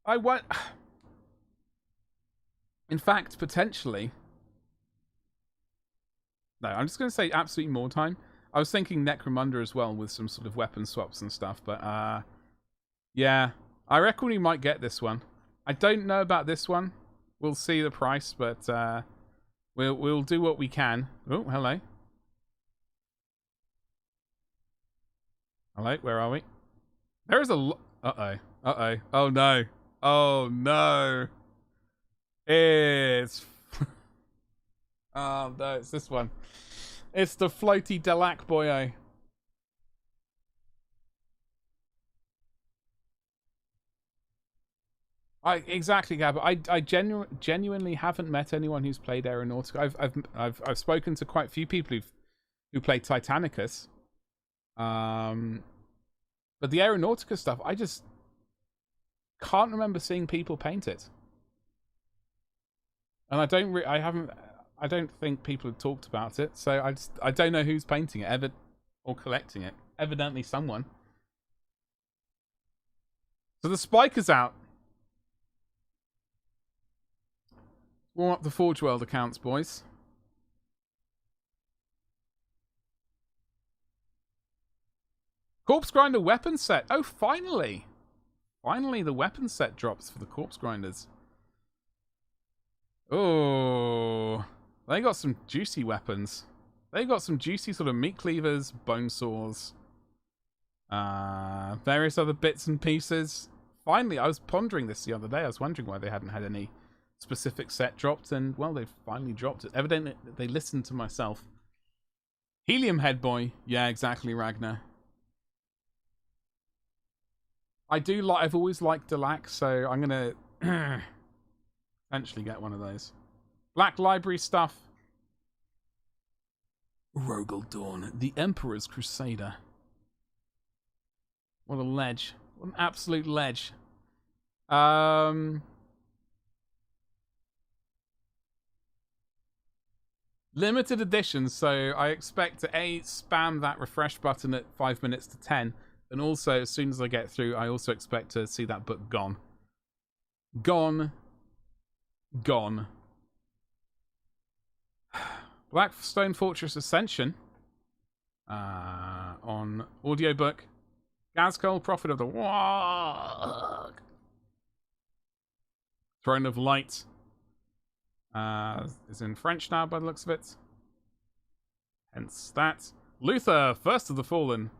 I want... In fact, potentially... No, I'm just going to say absolutely more time. I was thinking Necromunda as well with some sort of weapon swaps and stuff, but yeah, I reckon we might get this one. I don't know about this one. We'll see the price, but we'll do what we can. Oh, hello. Hello, where are we? There is a Uh-oh. Oh, no. Oh, no. It's... Oh, no, it's this one. It's the floaty Delac boyo. Exactly, Gab. I genuinely haven't met anyone who's played Aeronautica. I've spoken to quite a few people who played Titanicus. But the Aeronautica stuff, I just can't remember seeing people paint it. And I don't think people have talked about it, so I don't know who's painting it or collecting it. Evidently someone. So the Spiker's out. Warm up the Forge World accounts, boys. Corpse Grinder weapon set. Oh, finally. Finally the weapon set drops for the Corpse Grinders. Oh... They got some juicy weapons. They got some juicy sort of meat cleavers, bone saws, various other bits and pieces. Finally, I was pondering this the other day. I was wondering why they hadn't had any specific set dropped, and well, they've finally dropped it. Evidently, they listened to myself. Helium Head Boy. Yeah, exactly, Ragnar. I've always liked Delac, so I'm gonna eventually get one of those. Black Library stuff. Rogel Dawn, the Emperor's Crusader. What a ledge. What an absolute ledge. Limited edition, so I expect to spam that refresh button at 5 minutes to 10, And also, as soon as I get through, I also expect to see that book gone. Gone. Gone. Blackstone Fortress Ascension. On audiobook. Gazcol, Prophet of the Warg. Throne of Light. Is in French now by the looks of it. Hence that. Luther, First of the Fallen.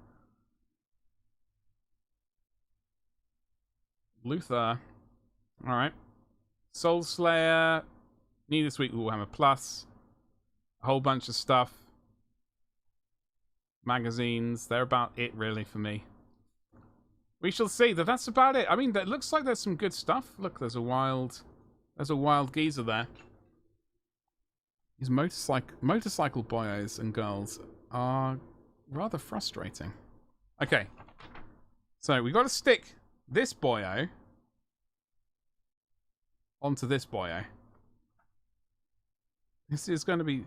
Luther. Alright. Soul Slayer. New this week, Warhammer Plus. A whole bunch of stuff. Magazines. They're about it, really, for me. We shall see. That's about it. I mean, it looks like there's some good stuff. Look, there's a wild geezer there. These motorcycle boys and girls are rather frustrating. Okay. So, we've got to stick this boyo onto this boyo. This is going to be...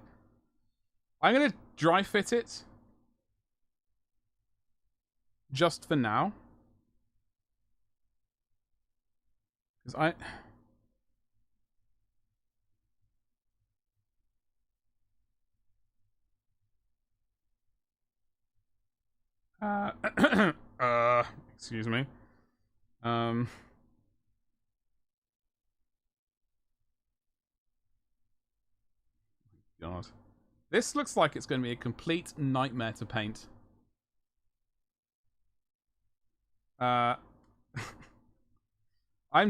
I'm going to dry fit it. Just for now. Because excuse me. God. This looks like it's going to be a complete nightmare to paint. I'm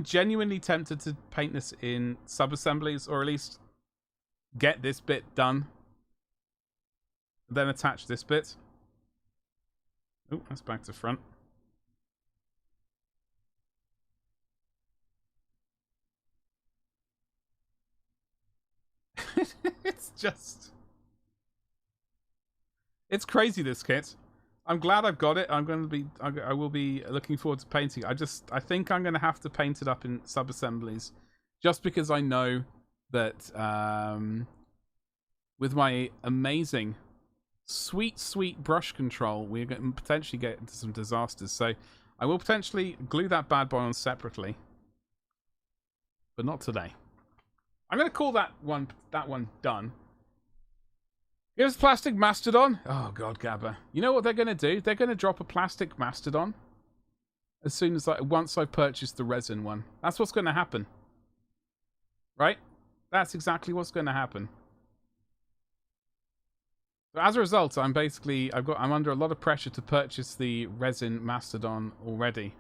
genuinely tempted to paint this in sub-assemblies, or at least get this bit done. Then attach this bit. Oh, that's back to front. It's just... It's crazy, this kit. I'm glad I've got it. I will be looking forward to painting. I think I'm going to have to paint it up in sub-assemblies. Just because I know that with my amazing, sweet brush control, we're going to potentially get into some disasters. So I will potentially glue that bad boy on separately. But not today. I'm going to call that one done. Give us plastic mastodon. Oh god, Gabba. You know what they're going to do? They're going to drop a plastic mastodon as soon as once I've purchased the resin one. That's what's going to happen. Right? That's exactly what's going to happen. So as a result, I'm under a lot of pressure to purchase the resin mastodon already.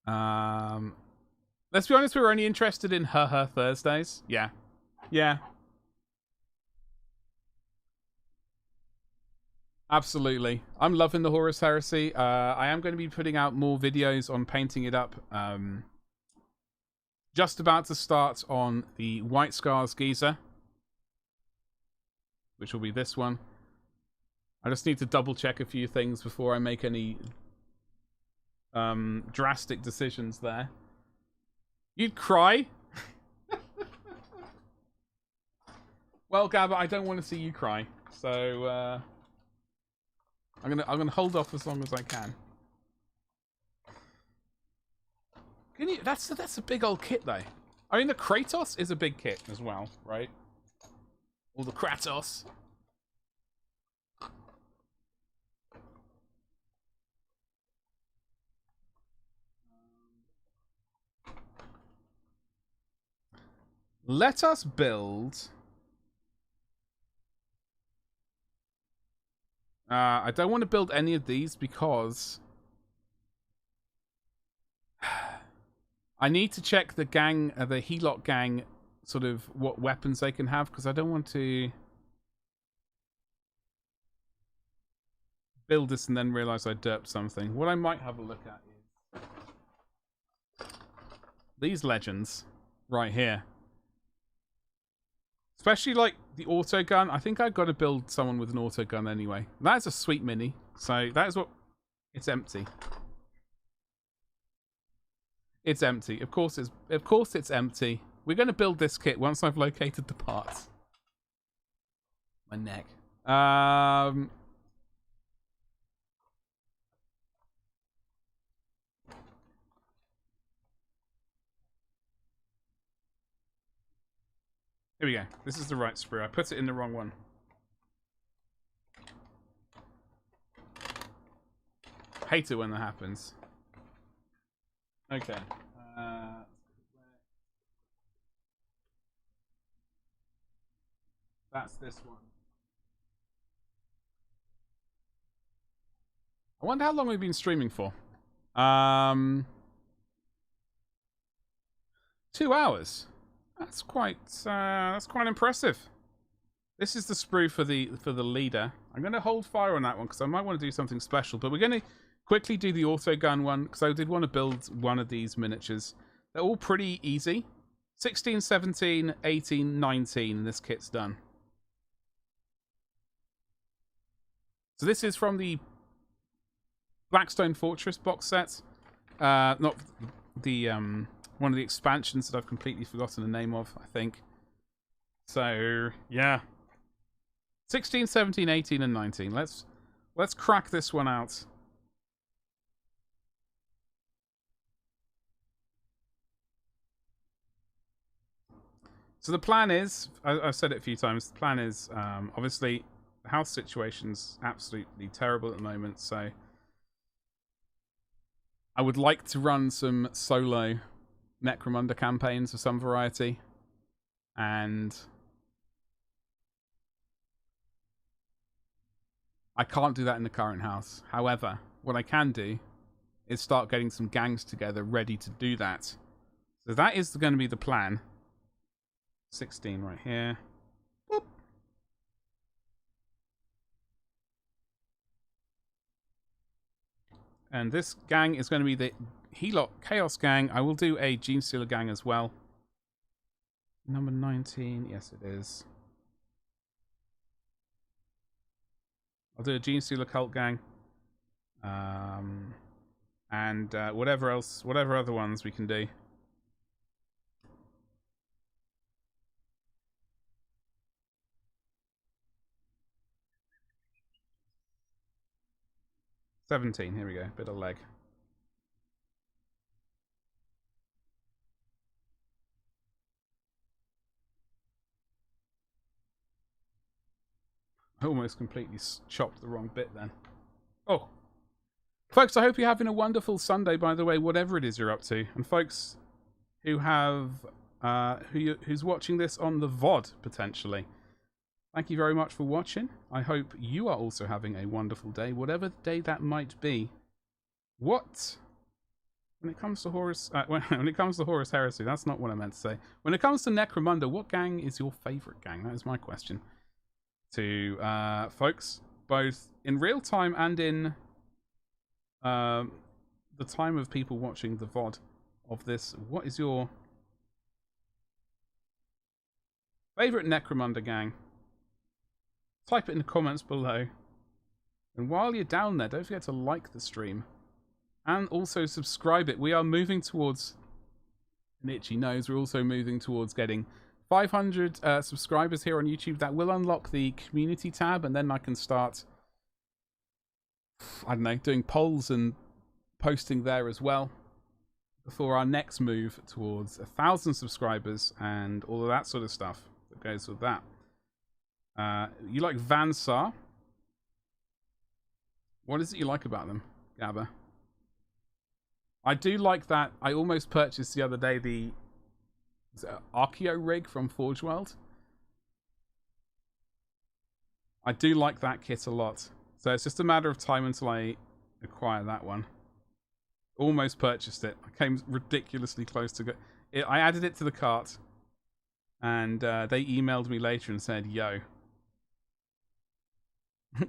Let's be honest, we were only interested in her Thursdays. Yeah. Yeah. Absolutely. I'm loving the Horus Heresy. I am going to be putting out more videos on painting it up. Just about to start on the White Scars Geezer, which will be this one. I just need to double check a few things before I make any drastic decisions there. You'd cry? Well, Gabba, I don't want to see you cry. So, I'm gonna hold off as long as I can. Can you? That's a big old kit, though. I mean, the Kratos is a big kit as well, right? Or the Kratos. Let us build. I don't want to build any of these because I need to check the gang, the Helot gang, sort of what weapons they can have, because I don't want to build this and then realize I derped something. What I might have a look at is these legends right here. Especially like the autogun. I think I've got to build someone with an autogun anyway. That's a sweet mini. So that is what... It's empty. It's empty. Of course it's empty. We're going to build this kit once I've located the parts. My neck. Here we go. This is the right sprue. I put it in the wrong one. Hate it when that happens. Okay. That's this one. I wonder how long we've been streaming for. 2 hours. That's quite impressive. This is the sprue for the leader. I'm going to hold fire on that one because I might want to do something special. But we're going to quickly do the auto gun one because I did want to build one of these miniatures. They're all pretty easy. 16, 17, 18, 19, and this kit's done. So this is from the Blackstone Fortress box set. Not the one of the expansions that I've completely forgotten the name of, I think. So, yeah. 16, 17, 18, and 19. Let's crack this one out. So the plan is, I've said it a few times, the plan is, obviously, the house situation's absolutely terrible at the moment, so I would like to run some solo Necromunda campaigns of some variety, and I can't do that in the current house. However, what I can do is start getting some gangs together ready to do that. So that is going to be the plan. 16 right here. Boop. And this gang is going to be the Helot Chaos Gang. I will do a Gene Stealer gang as well. Number 19. Yes, it is. I'll do a Gene Stealer Cult gang. And whatever other ones we can do. $17, here we go. Bit of leg. I almost completely chopped the wrong bit then. Oh. Folks, I hope you're having a wonderful Sunday, by the way, whatever it is you're up to. And folks who have who's watching this on the VOD, potentially, thank you very much for watching. I hope you are also having a wonderful day, whatever day that might be. What? When it comes to Horus, when it comes to Horus Heresy, that's not what I meant to say. When it comes to Necromunda, what gang is your favourite gang? That is my question to folks, both in real time and in the time of people watching the VOD of this. What is your favourite Necromunda gang? Type it in the comments below. And while you're down there, don't forget to like the stream. And also subscribe it. We are moving towards, an itchy nose, we're also moving towards getting 500 subscribers here on YouTube. That will unlock the community tab, and then I can start, I don't know, doing polls and posting there as well before our next move towards 1,000 subscribers and all of that sort of stuff that goes with that. You like Vansar? What is it you like about them, Gabba? I do like that. I almost purchased the other day the Archeo rig from Forge World. I do like that kit a lot. So it's just a matter of time until I acquire that one. Almost purchased it. I came ridiculously close to I added it to the cart, and they emailed me later and said, "Yo,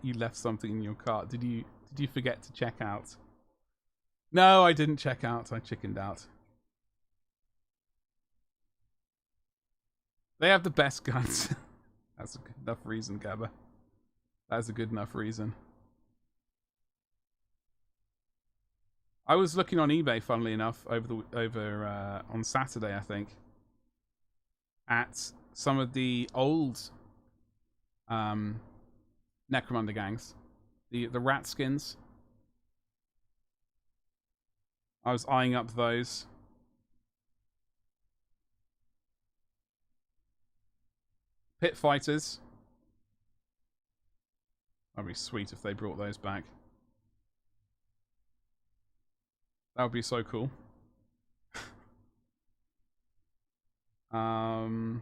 you left something in your cart. Did you forget to check out?" No, I didn't check out. I chickened out. They have the best guns. That's a good enough reason, Gabba. That's a good enough reason. I was looking on eBay, funnily enough, over on Saturday, I think, at some of the old Necromunda gangs, the rat skins. I was eyeing up those. Pit fighters. That'd be sweet if they brought those back. That would be so cool. And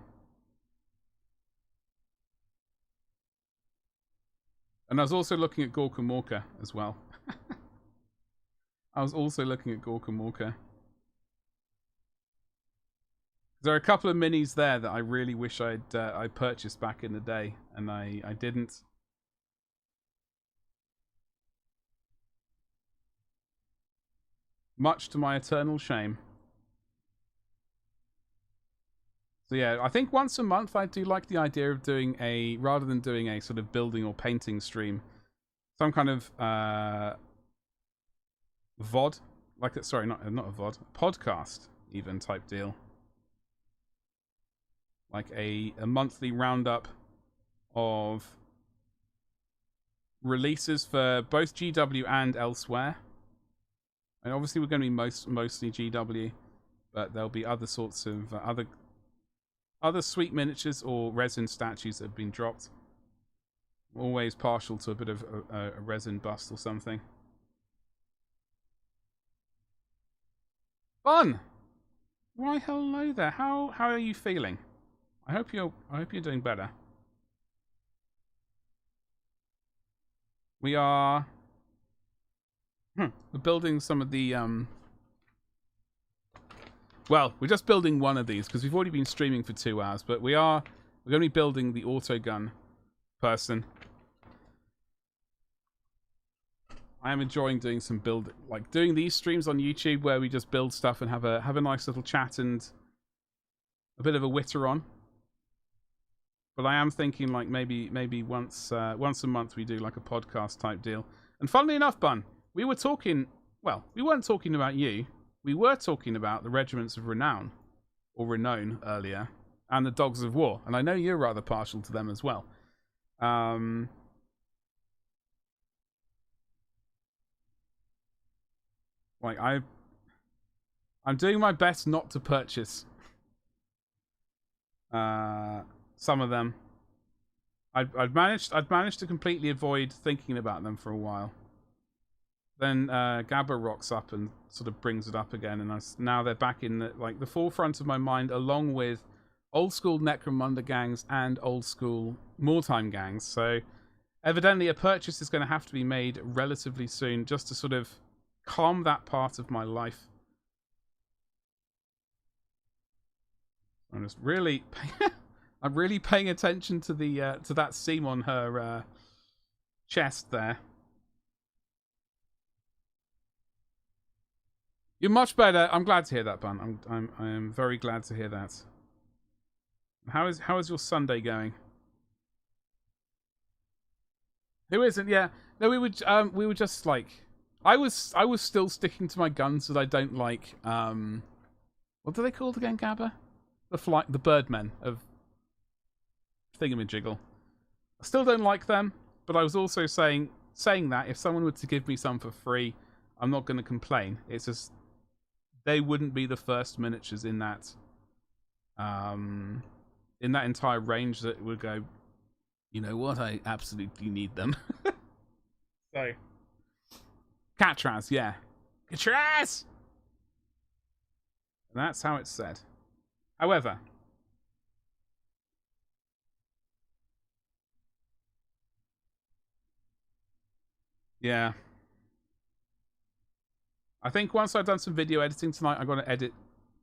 I was also looking at Gorka Morka as well. I was also looking at Gorka Morka. There are a couple of minis there that I really wish I purchased back in the day, and I didn't. Much to my eternal shame. So yeah, I think once a month I do like the idea of doing a, rather than doing a sort of building or painting stream, some kind of VOD, like, sorry, not a VOD, podcast even type deal. Like a monthly roundup of releases for both GW and elsewhere. And obviously we're going to be mostly GW, but there'll be other sorts of other sweet miniatures or resin statues that have been dropped. Always partial to a bit of a resin bust or something. Fun! Why, hello there. How are you feeling? I hope you're doing better. We are we're building some of the well, we're just building one of these because we've already been streaming for 2 hours, but we're going to be building the autogun person. I am enjoying doing some doing these streams on YouTube where we just build stuff and have a nice little chat and a bit of a witter on. But I am thinking like maybe once a month we do like a podcast type deal. And funnily enough, Bun, we were talking. Well, we weren't talking about you. We were talking about the Regiments of Renown, or Renown earlier, and the Dogs of War. And I know you're rather partial to them as well. Like I'm doing my best not to purchase some of them. I'd managed to completely avoid thinking about them for a while. Then Gabba rocks up and sort of brings it up again, and now they're back in the forefront of my mind, along with old school Necromunda gangs and old school Wartime gangs. So evidently a purchase is going to have to be made relatively soon, just to sort of calm that part of my life. I'm just really I'm really paying attention to the to that seam on her chest there. You're much better. I'm glad to hear that, Bun. I am very glad to hear that. How is your Sunday going? Who isn't? Yeah. No, we were just like, I was still sticking to my guns that I don't like. What are they called again, Gabba? The Birdmen of Thingamajiggle. I still don't like them, but I was also saying that if someone were to give me some for free, I'm not going to complain. It's just they wouldn't be the first miniatures in that entire range that would go, you know what, I absolutely need them. So Catraz, yeah. Catraz! And that's how it's said. However, yeah. I think once I've done some video editing tonight, I'm going to edit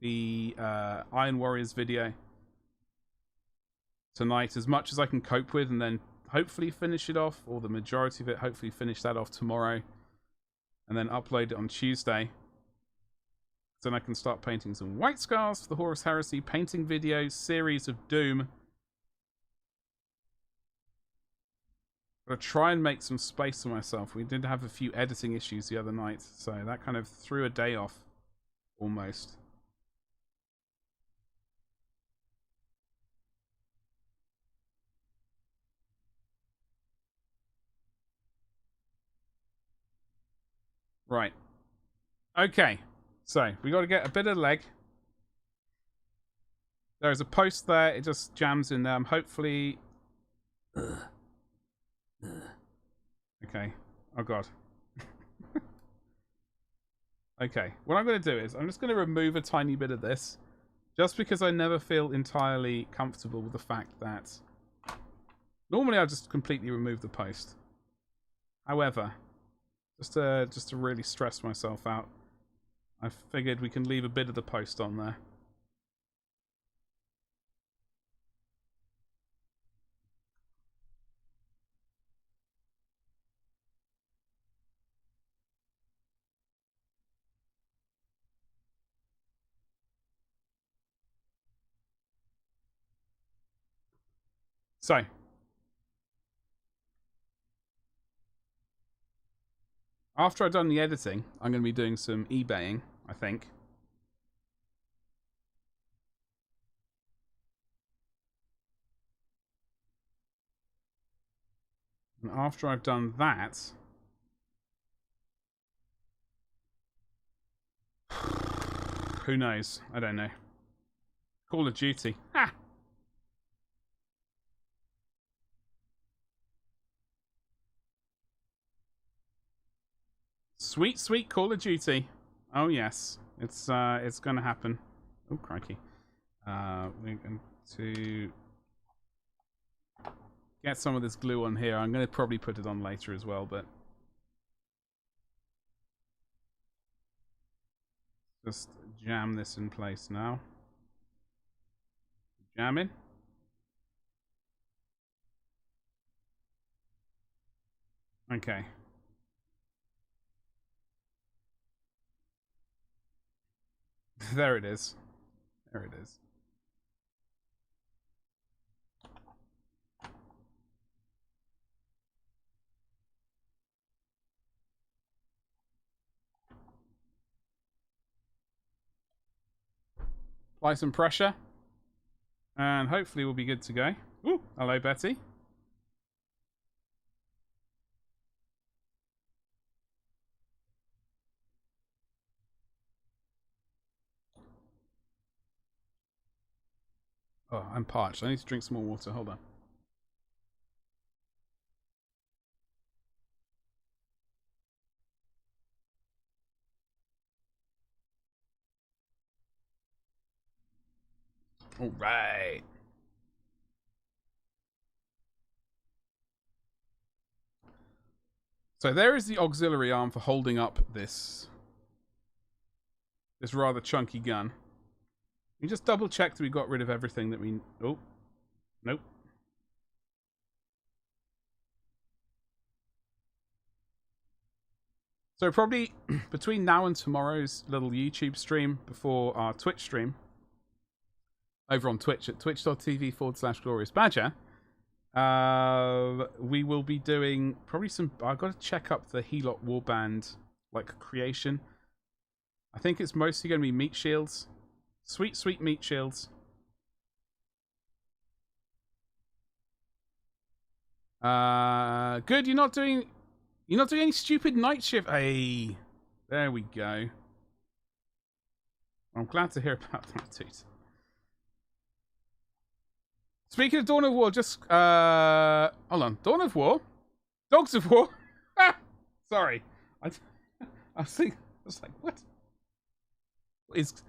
the Iron Warriors video tonight as much as I can cope with, and then hopefully finish it off, or the majority of it, hopefully finish that off tomorrow, and then upload it on Tuesday. Then I can start painting some White Scars for the Horus Heresy, painting videos, series of Doom. I'm going to try and make some space for myself. We did have a few editing issues the other night, so that kind of threw a day off, almost. Right. Okay. So, we got to get a bit of leg. There is a post there. It just jams in there. Hopefully... Okay. Oh, God. Okay. What I'm going to do is I'm just going to remove a tiny bit of this. Just because I never feel entirely comfortable with the fact that... Normally I'll just completely remove the post. However, just to really stress myself out, I figured we can leave a bit of the post on there. So, after I've done the editing, I'm going to be doing some eBaying, I think. And after I've done that... Who knows? I don't know. Call of Duty. Ha! Sweet, sweet Call of Duty. Oh yes, it's going to happen. Oh crikey! We're going to get some of this glue on here. I'm going to probably put it on later as well, but just jam this in place now. Jam in. Okay. There it is. There it is. Apply some pressure. And hopefully we'll be good to go. Ooh, hello Betty. Oh, I'm parched. I need to drink some more water. Hold on. All right. So there is the auxiliary arm for holding up this rather chunky gun. You just double check that we got rid of everything that we... Oh. Nope. So probably between now and tomorrow's little YouTube stream before our Twitch stream, over on Twitch at twitch.tv/gloriousbadger, we will be doing probably some... I've got to check up the Helot warband like creation. I think it's mostly going to be meat shields. Sweet, sweet meat shields. Good, you're not doing any stupid night shift. Hey, there we go. I'm glad to hear about that, dude. Speaking of Dawn of War, just hold on. Dawn of War? Dogs of War? Sorry. I was like, what? What is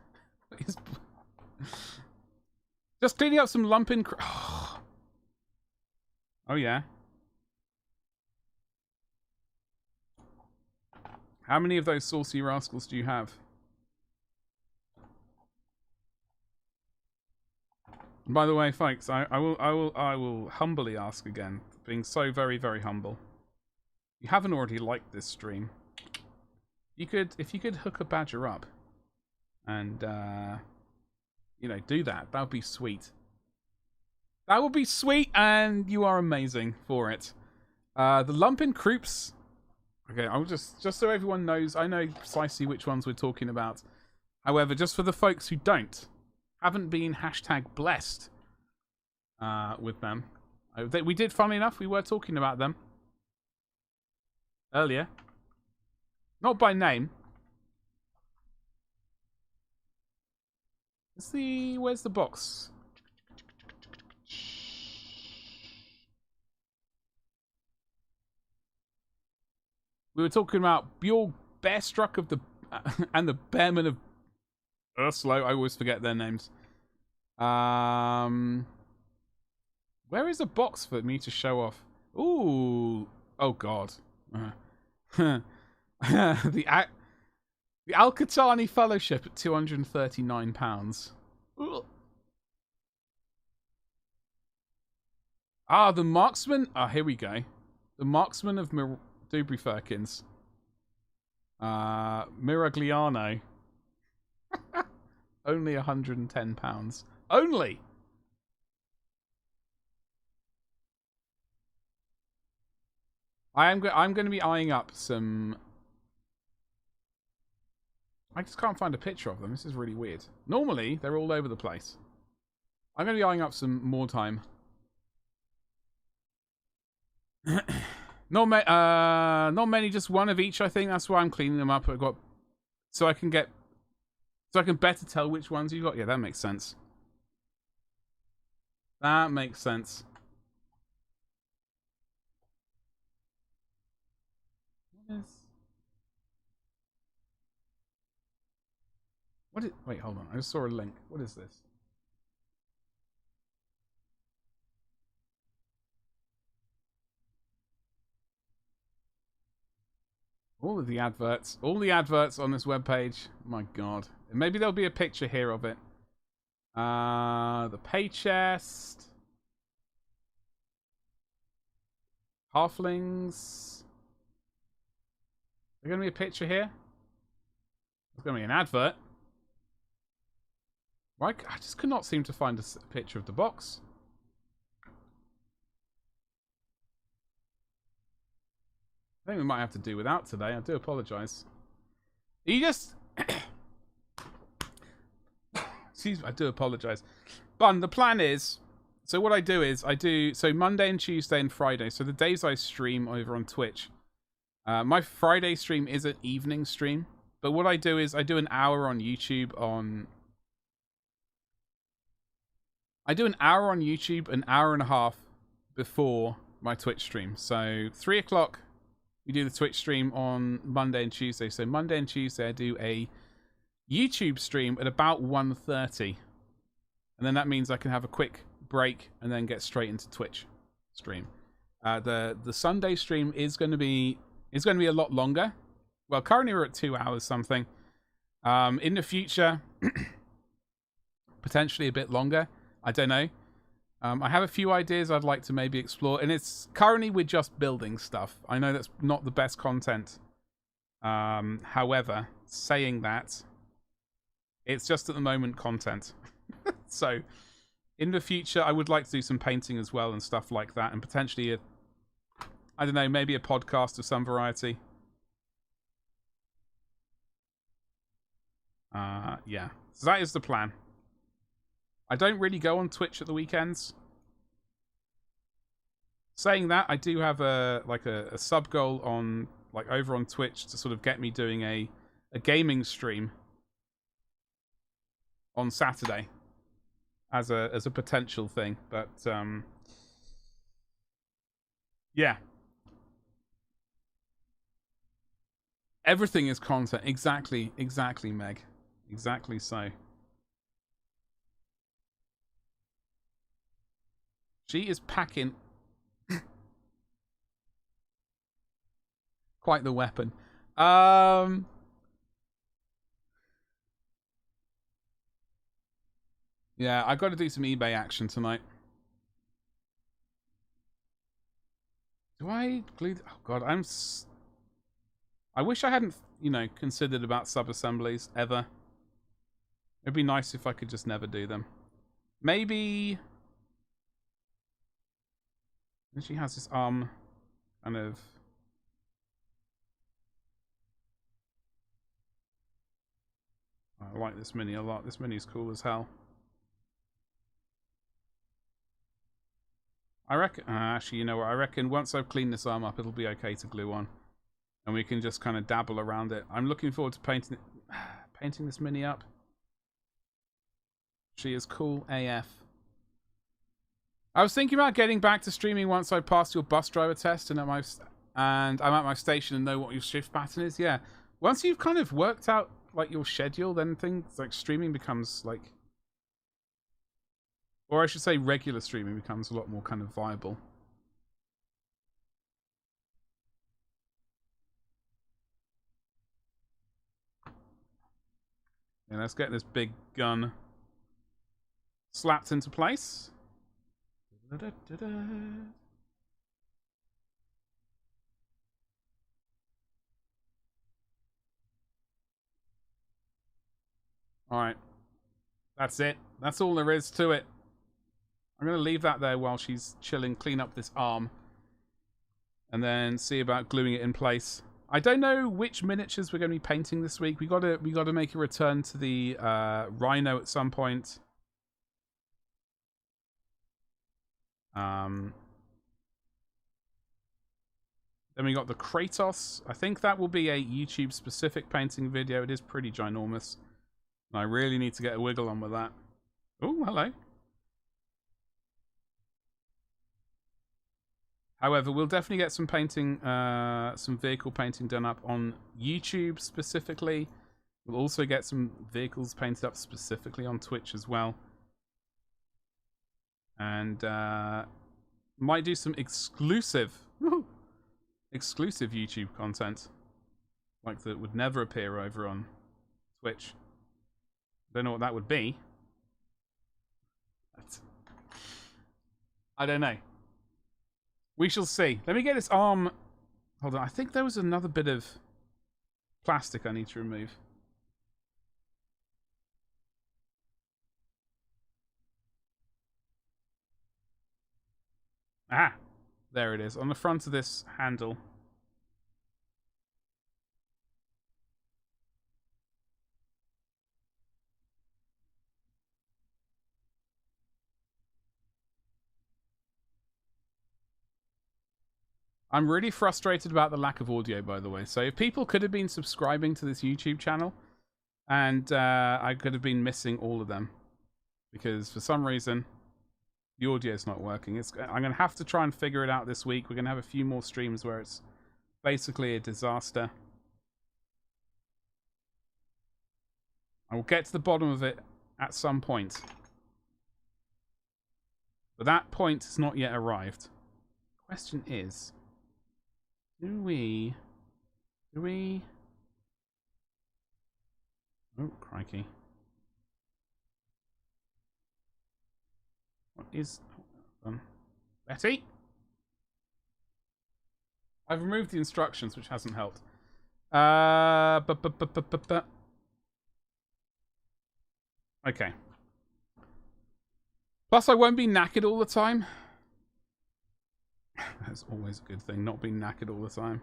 just cleaning up some lumping Oh yeah. How many of those saucy rascals do you have? And by the way, folks, I will humbly ask again, being so very, very humble. If you haven't already liked this stream, if you could hook a badger up and you know, do that. That would be sweet. That would be sweet, and you are amazing for it. The Lumpin' Croops. Okay, I'll just so everyone knows, I know precisely which ones we're talking about. However, just for the folks who haven't been #blessed with them. We did, funnily enough, we were talking about them earlier. Not by name. Where's the box? We were talking about Bjorg Bearstruck of the and the Bearmen of Urslo. I always forget their names. Where is a box for me to show off? Ooh. Oh, God. The Al-Qatani Fellowship at £239. Ugh. Ah, the Marksman. Ah, here we go. The Marksman of Dubry Firkins. Miragliano. Only £110. Only! I'm going to be eyeing up some... I just can't find a picture of them. This is really weird. Normally, they're all over the place. I'm going to be eyeing up some more time. Not many, just one of each, I think. That's why I'm cleaning them up. I've got... So I can better tell which ones you got. Yeah, that makes sense. That makes sense. Wait, hold on. I just saw a link. What is this? All of the adverts. All the adverts on this webpage. My God. Maybe there'll be a picture here of it. The pay chest. Halflings. There's going to be a picture here? There's going to be an advert. Why? I just could not seem to find a picture of the box. I think we might have to do without today. I do apologise. You just... Excuse me, I do apologise. But the plan is... So what I do is, So Monday and Tuesday and Friday. So the days I stream over on Twitch. My Friday stream is an evening stream. But what I do is, I do an hour on YouTube on... I do an hour on YouTube, an hour and a half before my Twitch stream. So 3 o'clock, we do the Twitch stream on Monday and Tuesday. So Monday and Tuesday, I do a YouTube stream at about 1:30. And then that means I can have a quick break and then get straight into Twitch stream. The Sunday stream is going to be a lot longer. Well, currently we're at 2 hours something. In the future, potentially a bit longer. I don't know. I have a few ideas I'd like to maybe explore, and it's currently we're just building stuff. I know that's not the best content. However, saying that, it's just at the moment content. So, in the future, I would like to do some painting as well and stuff like that, and potentially I don't know, maybe a podcast of some variety. Yeah. So that is the plan. I don't really go on Twitch at the weekends. Saying that, I do have a sub goal on over on Twitch to sort of get me doing a gaming stream on Saturday as a potential thing, but yeah. Everything is content. Exactly, Meg. Exactly so. She is packing quite the weapon. Yeah, I've got to do some eBay action tonight. Do I glue... Oh, God, I wish I hadn't, considered about sub-assemblies, ever. It'd be nice if I could just never do them. Maybe... And she has this kind of... I like this mini a lot. This mini is cool as hell. I reckon... actually, you know what? I reckon once I've cleaned this arm up, it'll be okay to glue on. And we can just kind of dabble around it. I'm looking forward to painting this mini up. She is cool AF. I was thinking about getting back to streaming once I passed your bus driver test and and I'm at my station and know what your shift pattern is. Yeah. Once you've kind of worked out like your schedule, then things like streaming becomes like, or I should say regular streaming becomes a lot more kind of viable. Yeah, let's get this big gun slapped into place. Alright. That's it. That's all there is to it. I'm going to leave that there while she's chilling, clean up this arm, and then see about gluing it in place. I don't know which miniatures we're going to be painting this week. We got to make a return to the Rhino at some point. Then we got the Kratos. I think that will be a YouTube specific painting video. It is pretty ginormous. I really need to get a wiggle on with that. Oh, hello. However, we'll definitely get some painting, some vehicle painting done up on YouTube specifically. We'll also get some vehicles painted up specifically on Twitch as well. And might do some exclusive YouTube content. Like that would never appear over on Twitch. Don't know what that would be. But I don't know. We shall see. Let me get this arm. Hold on. I think there was another bit of plastic I need to remove. Ah, there it is. On the front of this handle. I'm really frustrated about the lack of audio, by the way. So if people could have been subscribing to this YouTube channel, and I could have been missing all of them. Because for some reason, the audio is not working. I'm going to have to try and figure it out this week. We're going to have a few more streams where it's basically a disaster. I will get to the bottom of it at some point. But that point has not yet arrived. The question is, do we... Oh, crikey. What is... Betty? I've removed the instructions, which hasn't helped. Okay. Plus, I won't be knackered all the time. That's always a good thing, not being knackered all the time.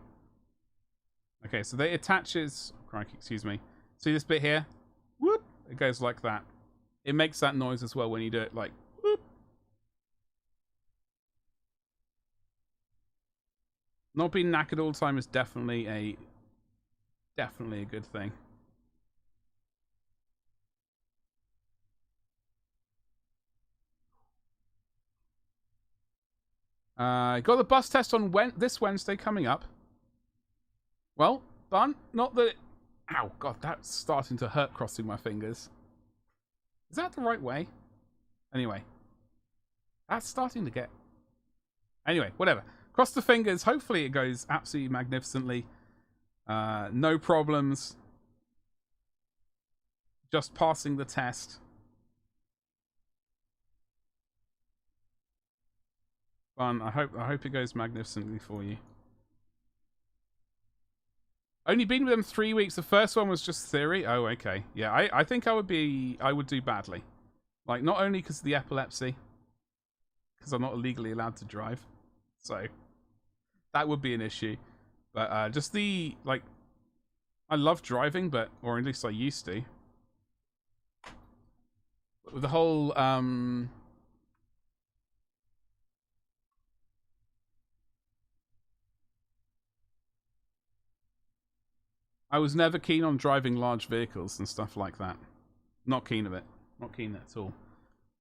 Okay, so they attaches... Crikey, excuse me. See this bit here? Whoop! It goes like that. It makes that noise as well when you do it, like... Whoop! Not being knackered all the time is definitely a good thing. Got the bus test on this Wednesday coming up. Well, Bun, not that... Ow, God, that's starting to hurt crossing my fingers. Is that the right way? Anyway. That's starting to get... Anyway, whatever. Cross the fingers. Hopefully it goes absolutely magnificently. No problems. Just passing the test. Fun. I hope it goes magnificently for you. Only been with them 3 weeks. The first one was just theory. Oh, okay. Yeah, I think I would do badly. Like, not only because of the epilepsy, because I'm not legally allowed to drive. So, that would be an issue. But just the, like, I love driving, or at least I used to. But with the whole, I was never keen on driving large vehicles and stuff like that. Not keen of it. Not keen at all.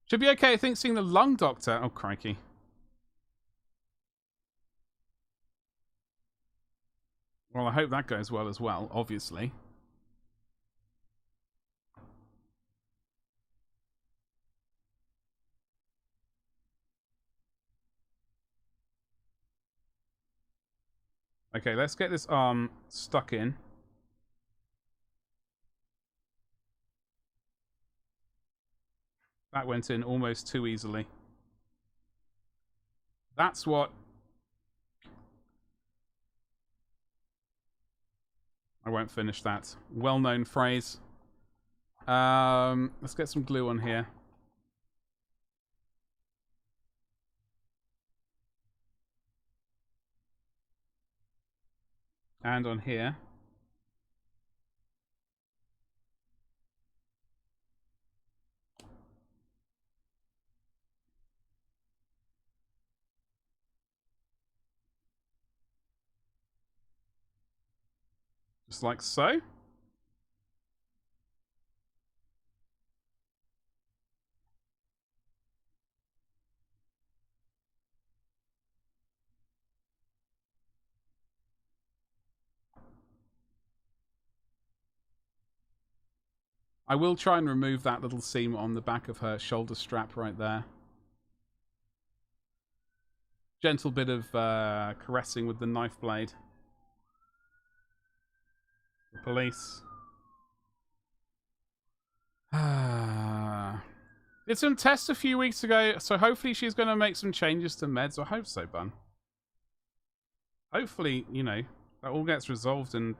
Should be okay, I think, seeing the lung doctor. Oh, crikey. Well, I hope that goes well as well, obviously. Okay, let's get this arm stuck in. That went in almost too easily. That's what... I won't finish that. Well-known phrase. Let's get some glue on here. And on here. Just like so. I will try and remove that little seam on the back of her shoulder strap right there. Gentle bit of caressing with the knife blade. The police. Did some tests a few weeks ago, so hopefully she's going to make some changes to meds. I hope so, Bun. Hopefully, you know, that all gets resolved and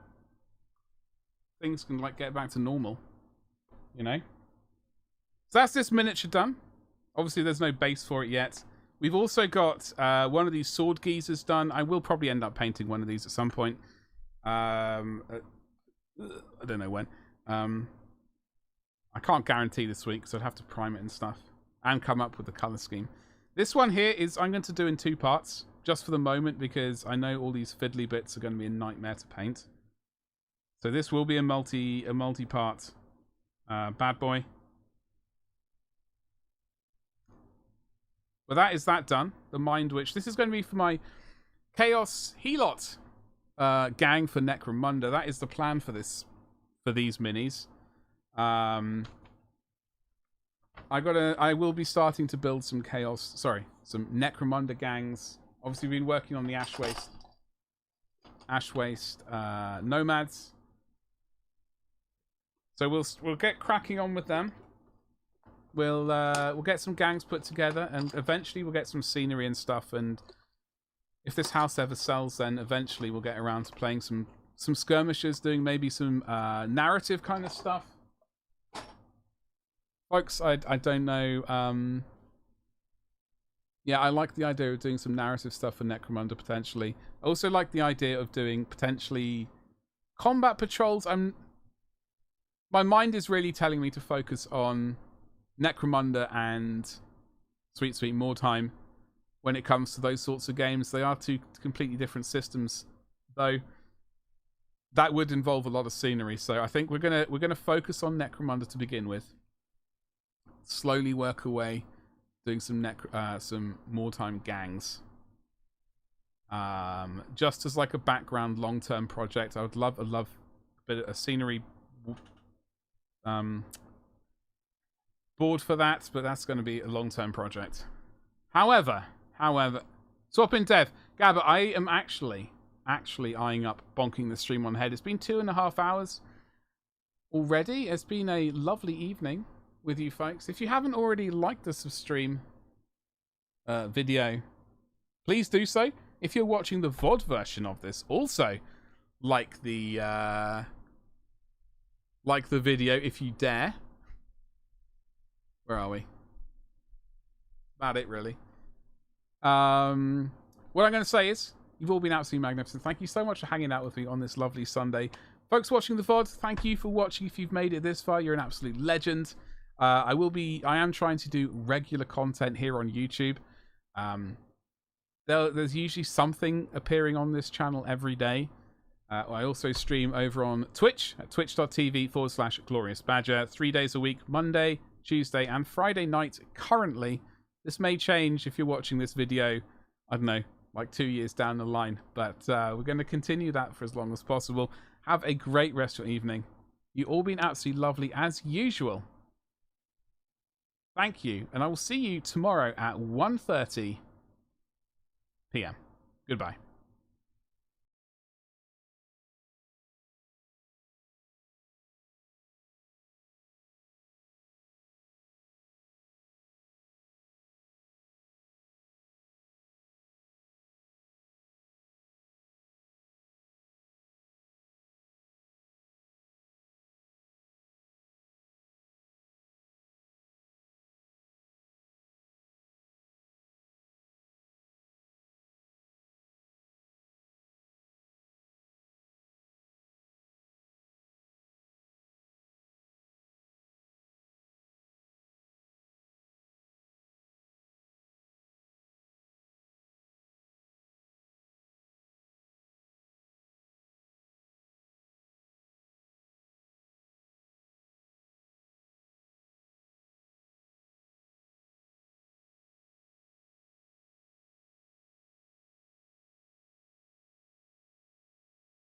things can, like, get back to normal. You know? So that's this miniature done. Obviously, there's no base for it yet. We've also got one of these sword geezers done. I will probably end up painting one of these at some point. I don't know when. I can't guarantee this week because I'd have to prime it and stuff. And come up with the colour scheme. This one here is I'm going to do in 2 parts. Just for the moment because I know all these fiddly bits are going to be a nightmare to paint. So this will be a multi-part bad boy. But that is that done. The Mind Witch. This is going to be for my Chaos Helot gang for Necromunda. That is the plan for this, for these minis. I will be starting to build some some Necromunda gangs. Obviously, we've been working on the Ash Waste Nomads. So we'll get cracking on with them. We'll get some gangs put together, and eventually we'll get some scenery and stuff. And if this house ever sells, then eventually we'll get around to playing some skirmishes, doing maybe some narrative kind of stuff. Folks, I don't know. Yeah, I like the idea of doing some narrative stuff for Necromunda potentially. I also like the idea of doing potentially combat patrols. My mind is really telling me to focus on Necromunda and Sweet Sweet Moortime when it comes to those sorts of games. They are 2 completely different systems, though. That would involve a lot of scenery, so I think we're gonna focus on Necromunda to begin with. Slowly work away, doing some Moortime gangs. Just as like a background long-term project. I would love a bit of a scenery board for that, but that's going to be a long-term project. However, swap in dev. Gabba, I am actually eyeing up bonking the stream on head. It's been 2.5 hours already. It's been a lovely evening with you folks. If you haven't already liked the stream video, please do so. If you're watching the VOD version of this, also like the video if you dare. Where are we? About it, really. What I'm going to say is, you've all been absolutely magnificent. Thank you so much for hanging out with me on this lovely Sunday. Folks watching the VOD, thank you for watching. If you've made it this far, you're an absolute legend. I am trying to do regular content here on YouTube. There's usually something appearing on this channel every day. I also stream over on Twitch at twitch.tv/gloriousbadger 3 days a week, Monday, Tuesday, and Friday night currently. This may change if you're watching this video, I don't know, like 2 years down the line. But we're going to continue that for as long as possible. Have a great rest of your evening. You've all been absolutely lovely as usual. Thank you, and I will see you tomorrow at 1:30 p.m. Goodbye.